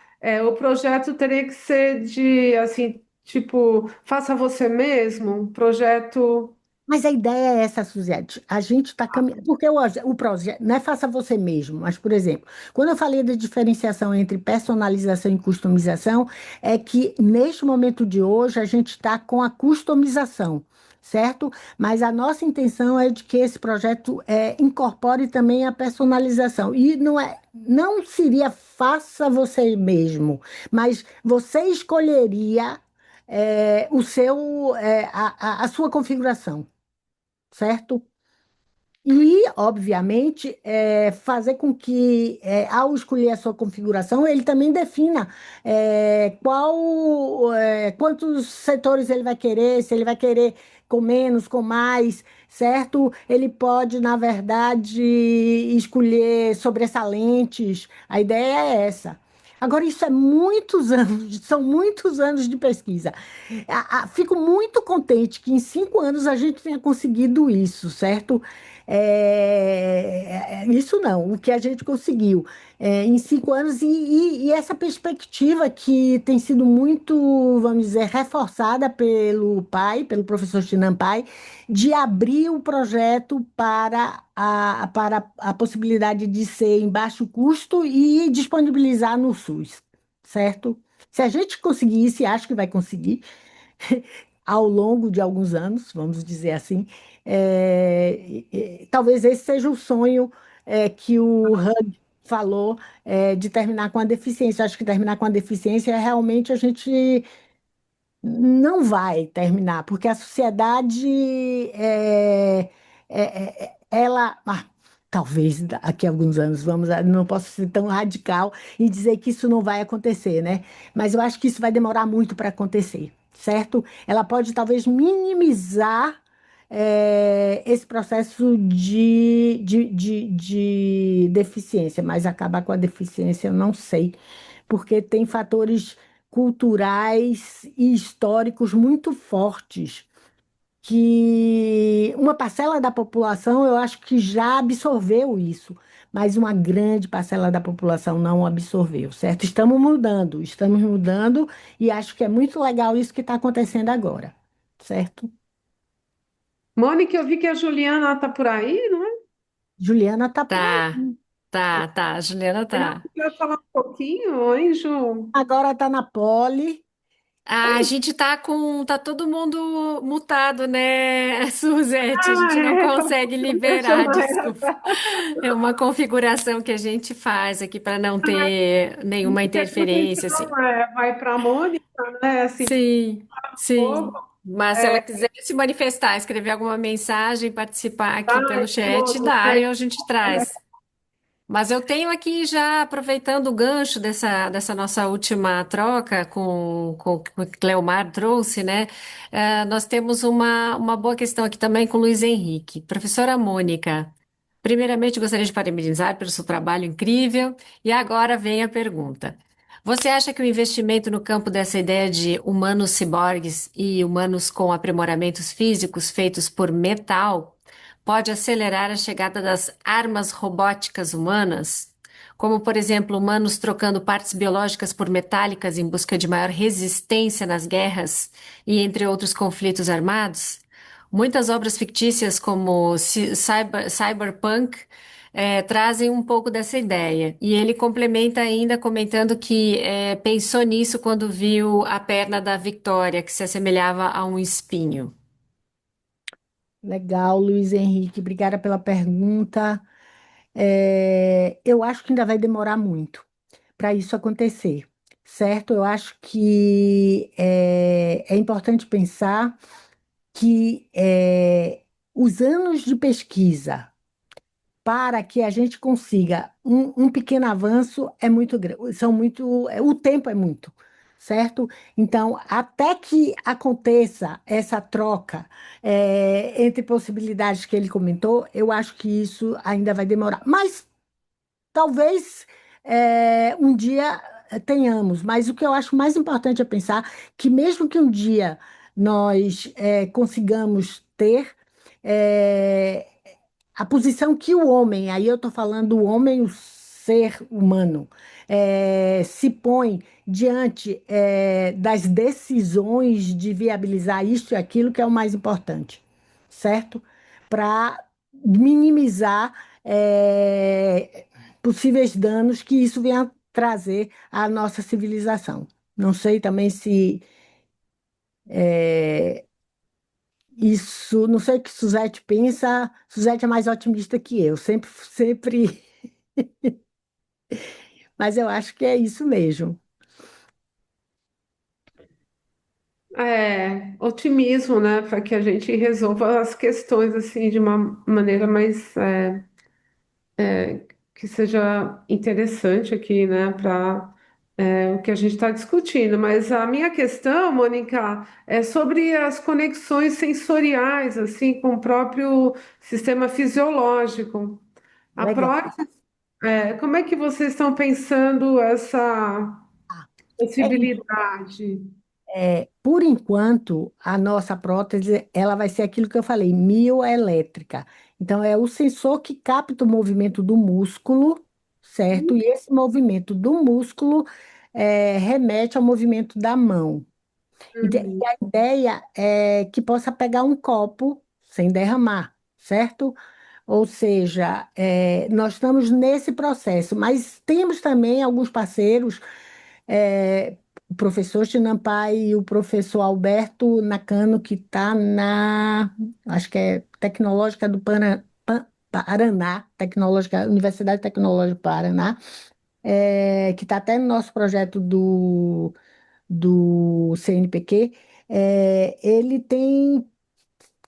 Speaker 12: o projeto teria que ser de, assim, tipo, faça você mesmo, um projeto.
Speaker 2: Mas a ideia é essa, Suzete. A gente está caminhando. Porque o projeto não é faça você mesmo, mas, por exemplo, quando eu falei da diferenciação entre personalização e customização, é que neste momento de hoje a gente está com a customização, certo? Mas a nossa intenção é de que esse projeto incorpore também a personalização. E não seria faça você mesmo, mas você escolheria a sua configuração, certo? E, obviamente, fazer com que, ao escolher a sua configuração, ele também defina quantos setores ele vai querer, se ele vai querer com menos, com mais, certo? Ele pode, na verdade, escolher sobressalentes. A ideia é essa. Agora, isso é muitos anos, são muitos anos de pesquisa. Fico muito contente que em 5 anos a gente tenha conseguido isso, certo? Isso não, o que a gente conseguiu em 5 anos e essa perspectiva que tem sido muito, vamos dizer, reforçada pelo pai, pelo professor Chinan Pai, de abrir o projeto para a possibilidade de ser em baixo custo e disponibilizar no SUS, certo? Se a gente conseguir isso, e acho que vai conseguir, ao longo de alguns anos, vamos dizer assim, talvez esse seja o sonho que o Hug falou de terminar com a deficiência. Acho que terminar com a deficiência é realmente a gente não vai terminar, porque a sociedade, talvez daqui a alguns anos, não posso ser tão radical e dizer que isso não vai acontecer, né? Mas eu acho que isso vai demorar muito para acontecer, certo? Ela pode talvez minimizar esse processo de deficiência, mas acabar com a deficiência eu não sei, porque tem fatores culturais e históricos muito fortes, que uma parcela da população eu acho que já absorveu isso, mas uma grande parcela da população não absorveu, certo? Estamos mudando e acho que é muito legal isso que está acontecendo agora, certo?
Speaker 12: Mônica, eu vi que a Juliana está por aí, não é?
Speaker 2: Juliana está por aí.
Speaker 1: Tá, tá, tá. A Juliana tá.
Speaker 12: quer falar um pouquinho, hein, Ju?
Speaker 2: Agora está na pole.
Speaker 1: A gente tá todo mundo mutado, né, Suzete? A
Speaker 12: Ah,
Speaker 1: gente não
Speaker 12: é, então
Speaker 1: consegue
Speaker 12: deixa
Speaker 1: liberar,
Speaker 12: eu
Speaker 1: desculpa. É uma configuração que a gente faz aqui para não ter nenhuma interferência, assim.
Speaker 12: Então, vai para a Mônica, né? Assim,
Speaker 1: Sim, sim.
Speaker 12: pouco.
Speaker 1: Mas se ela
Speaker 12: É,
Speaker 1: quiser se manifestar, escrever alguma mensagem, participar aqui
Speaker 12: ai,
Speaker 1: pelo chat,
Speaker 12: tudo,
Speaker 1: dá,
Speaker 12: né?
Speaker 1: e a gente traz. Mas eu tenho aqui já, aproveitando o gancho dessa nossa última troca com o que o Cleomar trouxe, né? Nós temos uma boa questão aqui também com o Luiz Henrique. Professora Mônica, primeiramente gostaria de parabenizar pelo seu trabalho incrível. E agora vem a pergunta. Você acha que o investimento no campo dessa ideia de humanos ciborgues e humanos com aprimoramentos físicos feitos por metal pode acelerar a chegada das armas robóticas humanas, como, por exemplo, humanos trocando partes biológicas por metálicas em busca de maior resistência nas guerras e entre outros conflitos armados? Muitas obras fictícias, como Cyberpunk, trazem um pouco dessa ideia. E ele complementa ainda comentando que pensou nisso quando viu a perna da Victoria, que se assemelhava a um espinho.
Speaker 2: Legal, Luiz Henrique, obrigada pela pergunta. Eu acho que ainda vai demorar muito para isso acontecer, certo? Eu acho que é importante pensar que os anos de pesquisa para que a gente consiga um pequeno avanço é muito grande, o tempo é muito, certo? Então, até que aconteça essa troca entre possibilidades que ele comentou, eu acho que isso ainda vai demorar. Mas talvez um dia tenhamos, mas o que eu acho mais importante é pensar que mesmo que um dia nós consigamos ter é, a posição que o homem, aí eu estou falando o homem, o ser humano, se põe diante das decisões de viabilizar isso e aquilo que é o mais importante, certo? Para minimizar possíveis danos que isso venha trazer à nossa civilização. Não sei também se isso, não sei o que Suzete pensa. Suzete é mais otimista que eu, sempre, mas eu acho que é isso mesmo.
Speaker 12: Otimismo, né? Para que a gente resolva as questões assim de uma maneira mais que seja interessante aqui, né? Para o que a gente está discutindo. Mas a minha questão, Mônica, é sobre as conexões sensoriais, assim, com o próprio sistema fisiológico. A
Speaker 2: Legal.
Speaker 12: prótese, como é que vocês estão pensando essa
Speaker 2: É
Speaker 12: possibilidade?
Speaker 2: Por enquanto, a nossa prótese, ela vai ser aquilo que eu falei, mioelétrica. Então, é o sensor que capta o movimento do músculo, certo? E esse movimento do músculo remete ao movimento da mão. E
Speaker 12: Uhum.
Speaker 2: a ideia é que possa pegar um copo sem derramar, certo? Ou seja, nós estamos nesse processo, mas temos também alguns parceiros, o professor Chinampai e o professor Alberto Nakano, que está acho que é Tecnológica do Paraná, Universidade Tecnológica do Paraná, que está até no nosso projeto do CNPq. Ele tem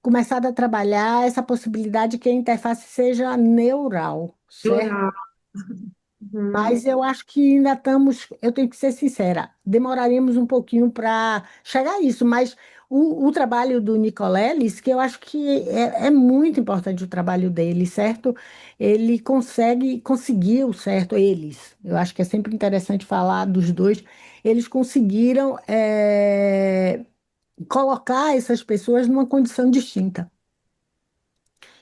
Speaker 2: começado a trabalhar essa possibilidade que a interface seja neural, certo?
Speaker 12: Neural. Uhum.
Speaker 2: Mas eu acho que ainda estamos, eu tenho que ser sincera, demoraríamos um pouquinho para chegar a isso, mas o trabalho do Nicoleles, que eu acho que é muito importante o trabalho dele, certo? Ele conseguiu, certo? Eles, eu acho que é sempre interessante falar dos dois, eles conseguiram colocar essas pessoas numa condição distinta.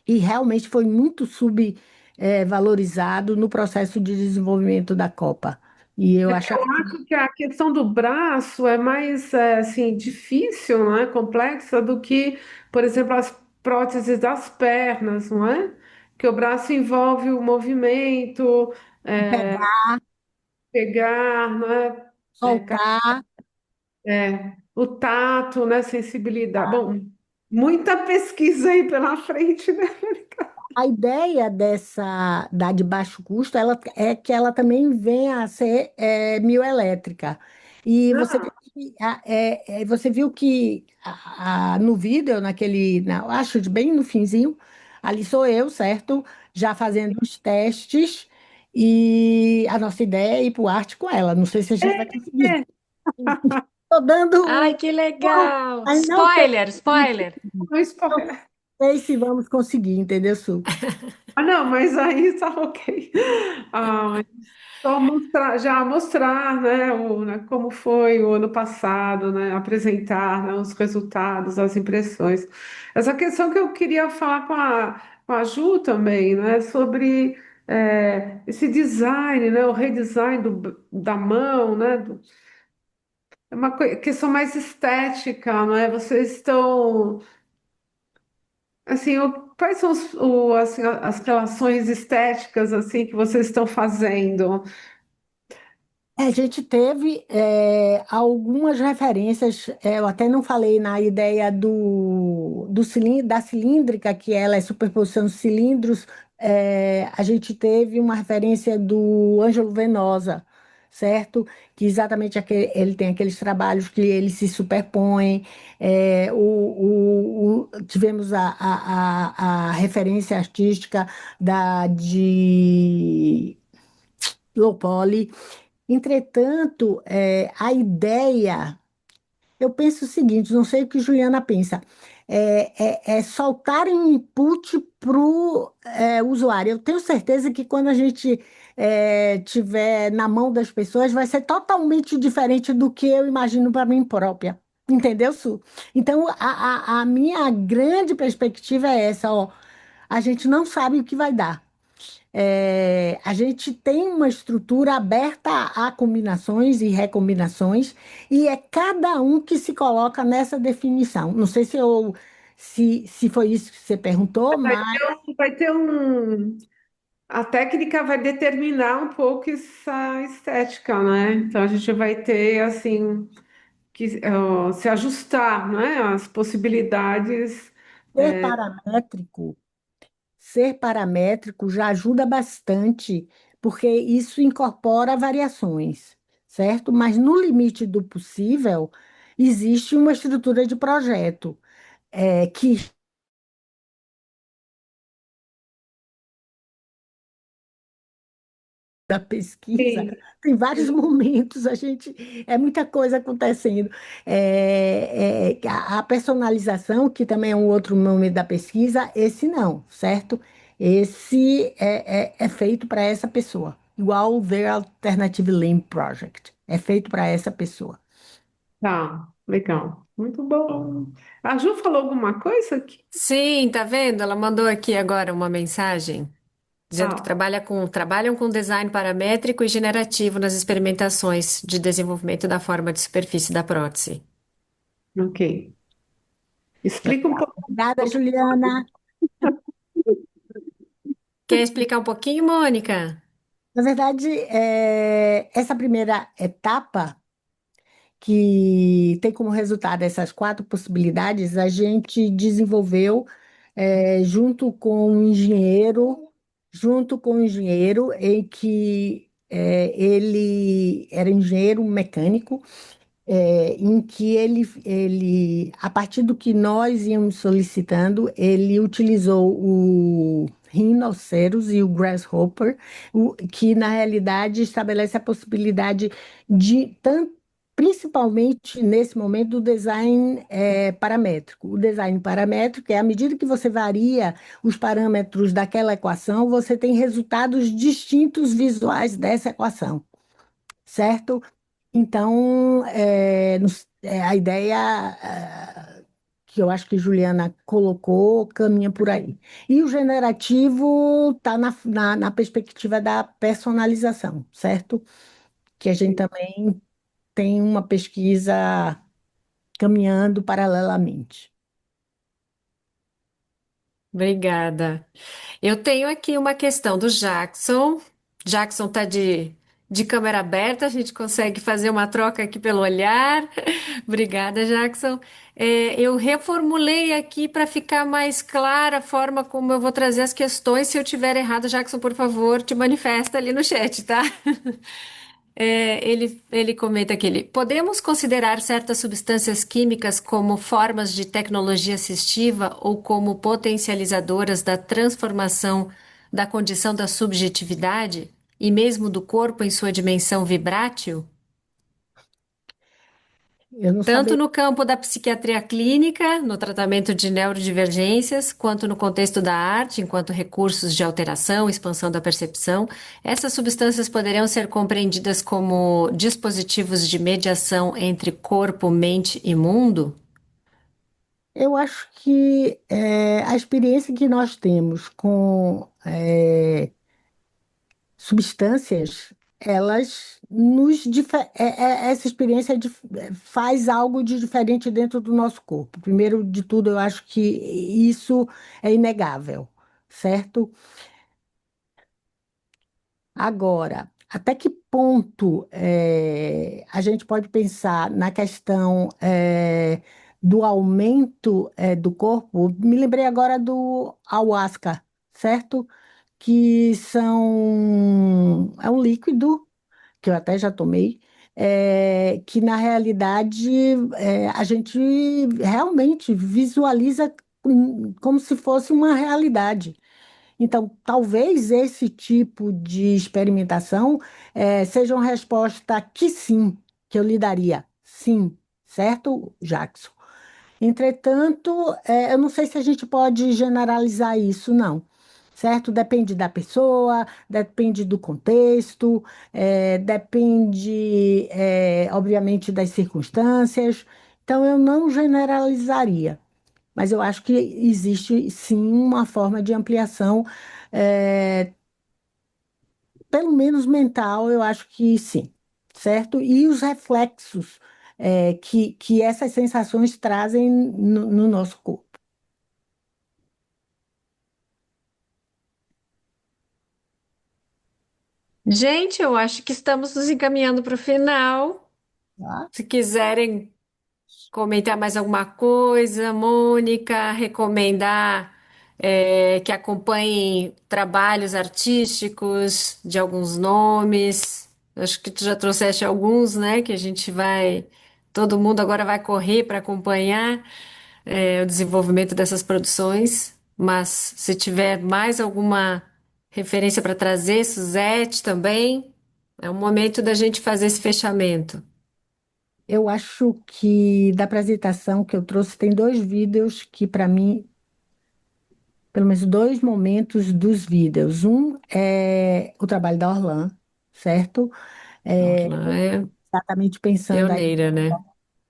Speaker 2: E realmente foi muito subvalorizado no processo de desenvolvimento da Copa. E eu achava
Speaker 12: Eu acho que a questão do braço é mais assim, difícil, né, complexa do que, por exemplo, as próteses das pernas, não é? Que o braço envolve o movimento,
Speaker 2: que pegar.
Speaker 12: pegar, né?
Speaker 2: soltar.
Speaker 12: O tato, né? Sensibilidade. Bom, muita pesquisa aí pela frente, né?
Speaker 2: A ideia dessa da de baixo custo, ela é que ela também venha a ser mioelétrica. E você viu
Speaker 12: Ah,
Speaker 2: que, você viu que no vídeo, eu acho bem no finzinho, ali sou eu, certo? Já fazendo os testes. E a nossa ideia é ir para o Arte com ela. Não sei se a gente vai conseguir.
Speaker 12: é.
Speaker 2: Estou dando
Speaker 1: Ai, que legal!
Speaker 2: mas não sei,
Speaker 1: Spoiler, spoiler!
Speaker 12: Não spoiler.
Speaker 2: sei se vamos conseguir, entendeu, Su?
Speaker 12: Ah, não, mas aí tá ok. Ah, só mostrar, já mostrar, né, como foi o ano passado, né, apresentar, né, os resultados, as impressões. Essa questão que eu queria falar com a Ju também, né, sobre esse design, né, o redesign da mão, né, é uma questão mais estética, né, vocês estão, assim, quais são assim, as relações estéticas, assim, que vocês estão fazendo?
Speaker 2: A gente teve algumas referências, eu até não falei na ideia da cilíndrica, que ela é superposição de cilindros, a gente teve uma referência do Ângelo Venosa, certo? Que exatamente ele tem aqueles trabalhos que eles se superpõem, tivemos a referência artística de Low Poly. Entretanto, a ideia, eu penso o seguinte, não sei o que Juliana pensa, é soltar um input para o usuário. Eu tenho certeza que quando a gente tiver na mão das pessoas, vai ser totalmente diferente do que eu imagino para mim própria. Entendeu, Su? Então, a minha grande perspectiva é essa, ó. A gente não sabe o que vai dar. A gente tem uma estrutura aberta a combinações e recombinações, e é cada um que se coloca nessa definição. Não sei se foi isso que você perguntou, mas
Speaker 12: Vai ter a técnica vai determinar um pouco essa estética, né? Então a gente vai ter assim que se ajustar, né? As possibilidades.
Speaker 2: ser paramétrico, ser paramétrico já ajuda bastante, porque isso incorpora variações, certo? Mas no limite do possível, existe uma estrutura de projeto, que da pesquisa,
Speaker 12: Sim.
Speaker 2: tem vários momentos, é muita coisa acontecendo. A personalização, que também é um outro momento da pesquisa, esse não, certo? Esse é feito para essa pessoa, igual o The Alternative Limb Project, é feito para essa pessoa.
Speaker 12: Tá, legal. Muito bom. A Ju falou alguma coisa aqui?
Speaker 1: Sim, tá vendo? Ela mandou aqui agora uma mensagem dizendo que
Speaker 12: Ah,
Speaker 1: trabalham com design paramétrico e generativo nas experimentações de desenvolvimento da forma de superfície da prótese.
Speaker 12: ok. Explica um pouco.
Speaker 2: Obrigada, Juliana.
Speaker 1: Quer explicar um pouquinho, Mônica?
Speaker 2: Na verdade, essa primeira etapa que tem como resultado essas quatro possibilidades, a gente desenvolveu junto com um engenheiro em que ele era engenheiro mecânico, em que a partir do que nós íamos solicitando, ele utilizou o rinoceros e o grasshopper, que na realidade estabelece a possibilidade de tanto principalmente nesse momento do design paramétrico. O design paramétrico é à medida que você varia os parâmetros daquela equação, você tem resultados distintos visuais dessa equação, certo? Então, a ideia que eu acho que Juliana colocou caminha por aí. E o generativo está na perspectiva da personalização, certo? Que a gente também tem uma pesquisa caminhando paralelamente.
Speaker 1: Obrigada. Eu tenho aqui uma questão do Jackson. Jackson tá de câmera aberta, a gente consegue fazer uma troca aqui pelo olhar. Obrigada, Jackson. Eu reformulei aqui para ficar mais clara a forma como eu vou trazer as questões. Se eu tiver errado, Jackson, por favor, te manifesta ali no chat, tá? Ele comenta aqui, podemos considerar certas substâncias químicas como formas de tecnologia assistiva ou como potencializadoras da transformação da condição da subjetividade e mesmo do corpo em sua dimensão vibrátil?
Speaker 2: Eu não
Speaker 1: Tanto
Speaker 2: sabia.
Speaker 1: no campo da psiquiatria clínica, no tratamento de neurodivergências, quanto no contexto da arte, enquanto recursos de alteração, expansão da percepção, essas substâncias poderiam ser compreendidas como dispositivos de mediação entre corpo, mente e mundo?
Speaker 2: Eu acho que a experiência que nós temos com substâncias, elas essa experiência faz algo de diferente dentro do nosso corpo. Primeiro de tudo, eu acho que isso é inegável, certo? Agora, até que ponto a gente pode pensar na questão do aumento do corpo? Me lembrei agora do ayahuasca, certo? Que é um líquido que eu até já tomei, que na realidade a gente realmente visualiza como se fosse uma realidade. Então, talvez esse tipo de experimentação seja uma resposta que sim, que eu lhe daria. Sim, certo, Jackson? Entretanto, eu não sei se a gente pode generalizar isso, não. Certo? Depende da pessoa, depende do contexto, depende, obviamente, das circunstâncias. Então, eu não generalizaria. Mas eu acho que existe sim uma forma de ampliação, é, pelo menos mental, eu acho que sim, certo? E os reflexos que essas sensações trazem no nosso corpo.
Speaker 1: Gente, eu acho que estamos nos encaminhando para o final.
Speaker 2: Tá?
Speaker 1: Se quiserem comentar mais alguma coisa, Mônica, recomendar que acompanhem trabalhos artísticos de alguns nomes. Acho que tu já trouxeste alguns, né? Que a gente vai, todo mundo agora vai correr para acompanhar o desenvolvimento dessas produções. Mas se tiver mais alguma referência para trazer, Suzete também, é o momento da gente fazer esse fechamento.
Speaker 2: Eu acho que da apresentação que eu trouxe, tem dois vídeos que, para mim, pelo menos dois momentos dos vídeos. Um é o trabalho da Orlan, certo? É,
Speaker 1: Orlan é
Speaker 2: exatamente pensando aí
Speaker 1: pioneira, né?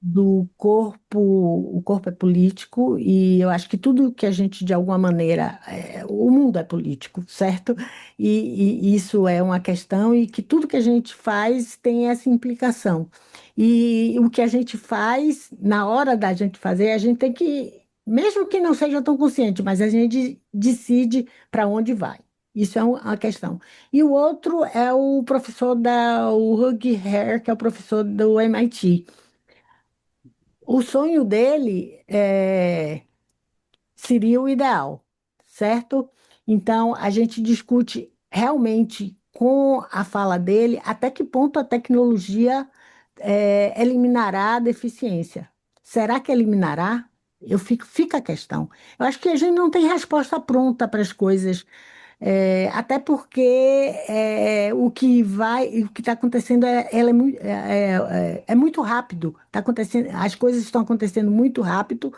Speaker 2: do corpo, o corpo é político e eu acho que tudo que a gente, de alguma maneira, o mundo é político, certo? E isso é uma questão e que tudo que a gente faz tem essa implicação. E o que a gente faz, na hora da gente fazer, a gente tem que, mesmo que não seja tão consciente, mas a gente decide para onde vai. Isso é uma questão. E o outro é o professor o Hugh Hare, que é o professor do MIT. O sonho dele seria o ideal, certo? Então, a gente discute realmente com a fala dele até que ponto a tecnologia eliminará a deficiência. Será que eliminará? Fica a questão. Eu acho que a gente não tem resposta pronta para as coisas. Até porque o que está acontecendo é muito rápido. Tá acontecendo, as coisas estão acontecendo muito rápido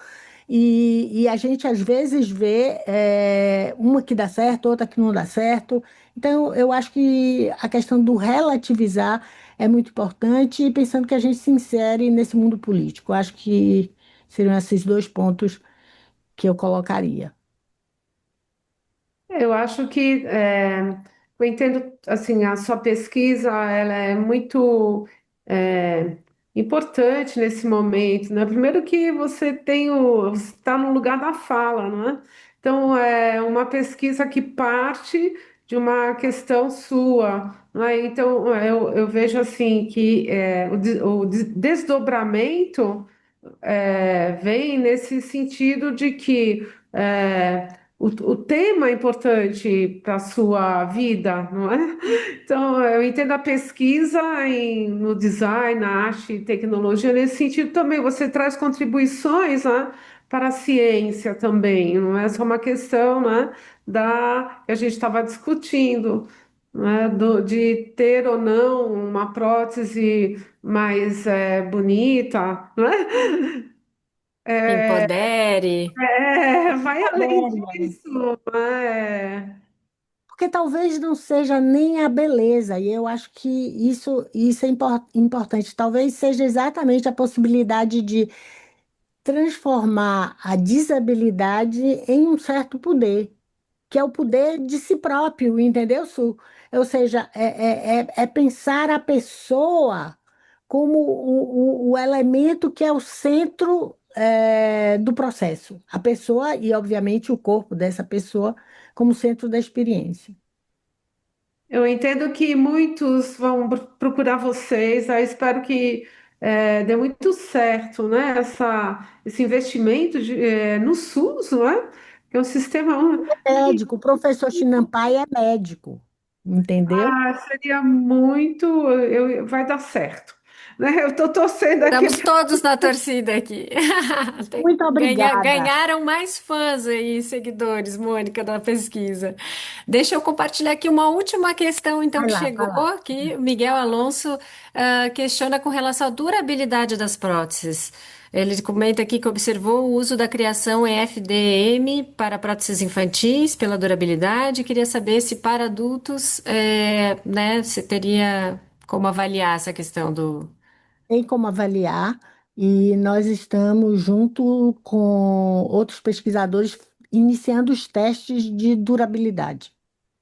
Speaker 2: e a gente às vezes vê uma que dá certo, outra que não dá certo. Então, eu acho que a questão do relativizar é muito importante, pensando que a gente se insere nesse mundo político. Eu acho que seriam esses dois pontos que eu colocaria.
Speaker 12: Eu acho que eu entendo assim a sua pesquisa ela é muito é, importante nesse momento, né? Primeiro que você está no lugar da fala, não é? Então é uma pesquisa que parte de uma questão sua, não é? Então, eu vejo assim que o desdobramento vem nesse sentido de que o tema é importante para a sua vida, não é? Então, eu entendo a pesquisa no design, na arte e tecnologia nesse sentido também. Você traz contribuições, né, para a ciência também, não é só uma questão, né, que a gente estava discutindo, né, de ter ou não uma prótese mais bonita, não é?
Speaker 1: Que
Speaker 12: É,
Speaker 1: empodere.
Speaker 12: vai além disso, né?
Speaker 2: Porque talvez não seja nem a beleza, e eu acho que isso é importante. Talvez seja exatamente a possibilidade de transformar a desabilidade em um certo poder, que é o poder de si próprio, entendeu, Su? Ou seja, é pensar a pessoa como o elemento que é o centro, do processo. A pessoa e, obviamente, o corpo dessa pessoa como centro da experiência.
Speaker 12: Eu entendo que muitos vão procurar vocês, aí espero que dê muito certo, né? Esse investimento no SUS, não é? Que é um sistema.
Speaker 2: Médico, o professor Chinampai é médico, entendeu?
Speaker 12: Seria muito. Vai dar certo, né? Eu estou torcendo aqui.
Speaker 1: Estamos todos na torcida aqui.
Speaker 2: Muito obrigada.
Speaker 1: Ganharam mais fãs aí, seguidores, Mônica, da pesquisa. Deixa eu compartilhar aqui uma última questão, então,
Speaker 2: Vai
Speaker 1: que
Speaker 2: lá,
Speaker 1: chegou
Speaker 2: vai lá.
Speaker 1: aqui. O Miguel Alonso questiona com relação à durabilidade das próteses. Ele comenta aqui que observou o uso da criação em FDM para próteses infantis pela durabilidade. Queria saber se para adultos, né, se teria como avaliar essa questão do.
Speaker 2: Tem como avaliar, e nós estamos, junto com outros pesquisadores, iniciando os testes de durabilidade,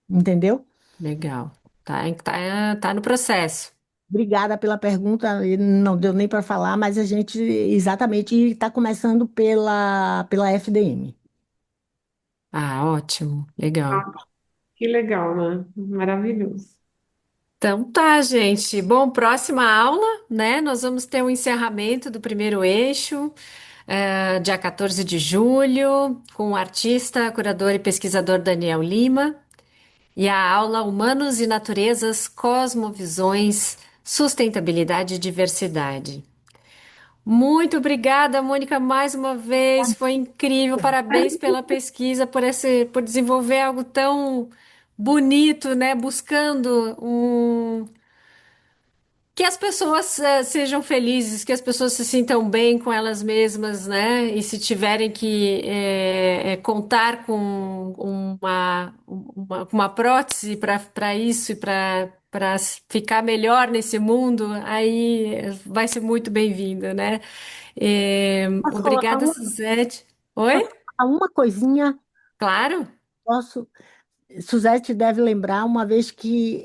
Speaker 2: entendeu?
Speaker 1: Legal. Tá no processo.
Speaker 2: Obrigada pela pergunta, e não deu nem para falar, mas a gente exatamente está começando pela FDM.
Speaker 1: Ah, ótimo. Legal.
Speaker 12: Ah, que legal, né? Maravilhoso.
Speaker 1: Então tá, gente. Bom, próxima aula, né? Nós vamos ter um encerramento do primeiro eixo, dia 14 de julho, com o artista, curador e pesquisador Daniel Lima. E a aula Humanos e Naturezas, Cosmovisões, Sustentabilidade e Diversidade. Muito obrigada, Mônica, mais uma vez. Foi incrível. Parabéns pela pesquisa, por desenvolver algo tão bonito, né? Buscando que as pessoas sejam felizes, que as pessoas se sintam bem com elas mesmas, né? E se tiverem que contar com uma prótese para isso e para ficar melhor nesse mundo, aí vai ser muito bem-vinda, né?
Speaker 2: Posso colocar
Speaker 1: Obrigada, Suzete. Oi?
Speaker 2: posso colocar uma coisinha?
Speaker 1: Claro?
Speaker 2: Posso? Suzete deve lembrar uma vez que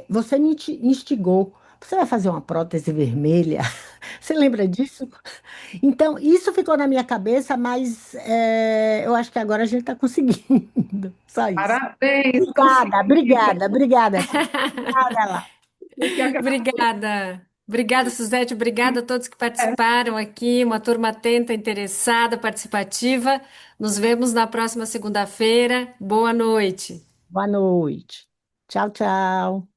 Speaker 2: você me instigou. Você vai fazer uma prótese vermelha? Você lembra disso? Então, isso ficou na minha cabeça, mas eu acho que agora a gente está conseguindo. Só isso.
Speaker 12: Parabéns,
Speaker 2: Obrigada,
Speaker 12: conseguiu.
Speaker 2: obrigada, obrigada, Su. Obrigada lá.
Speaker 12: Eu que agradeço.
Speaker 1: Obrigada. Obrigada, Suzete. Obrigada a todos que participaram aqui. Uma turma atenta, interessada, participativa. Nos vemos na próxima segunda-feira. Boa noite.
Speaker 2: Boa noite. Tchau, tchau.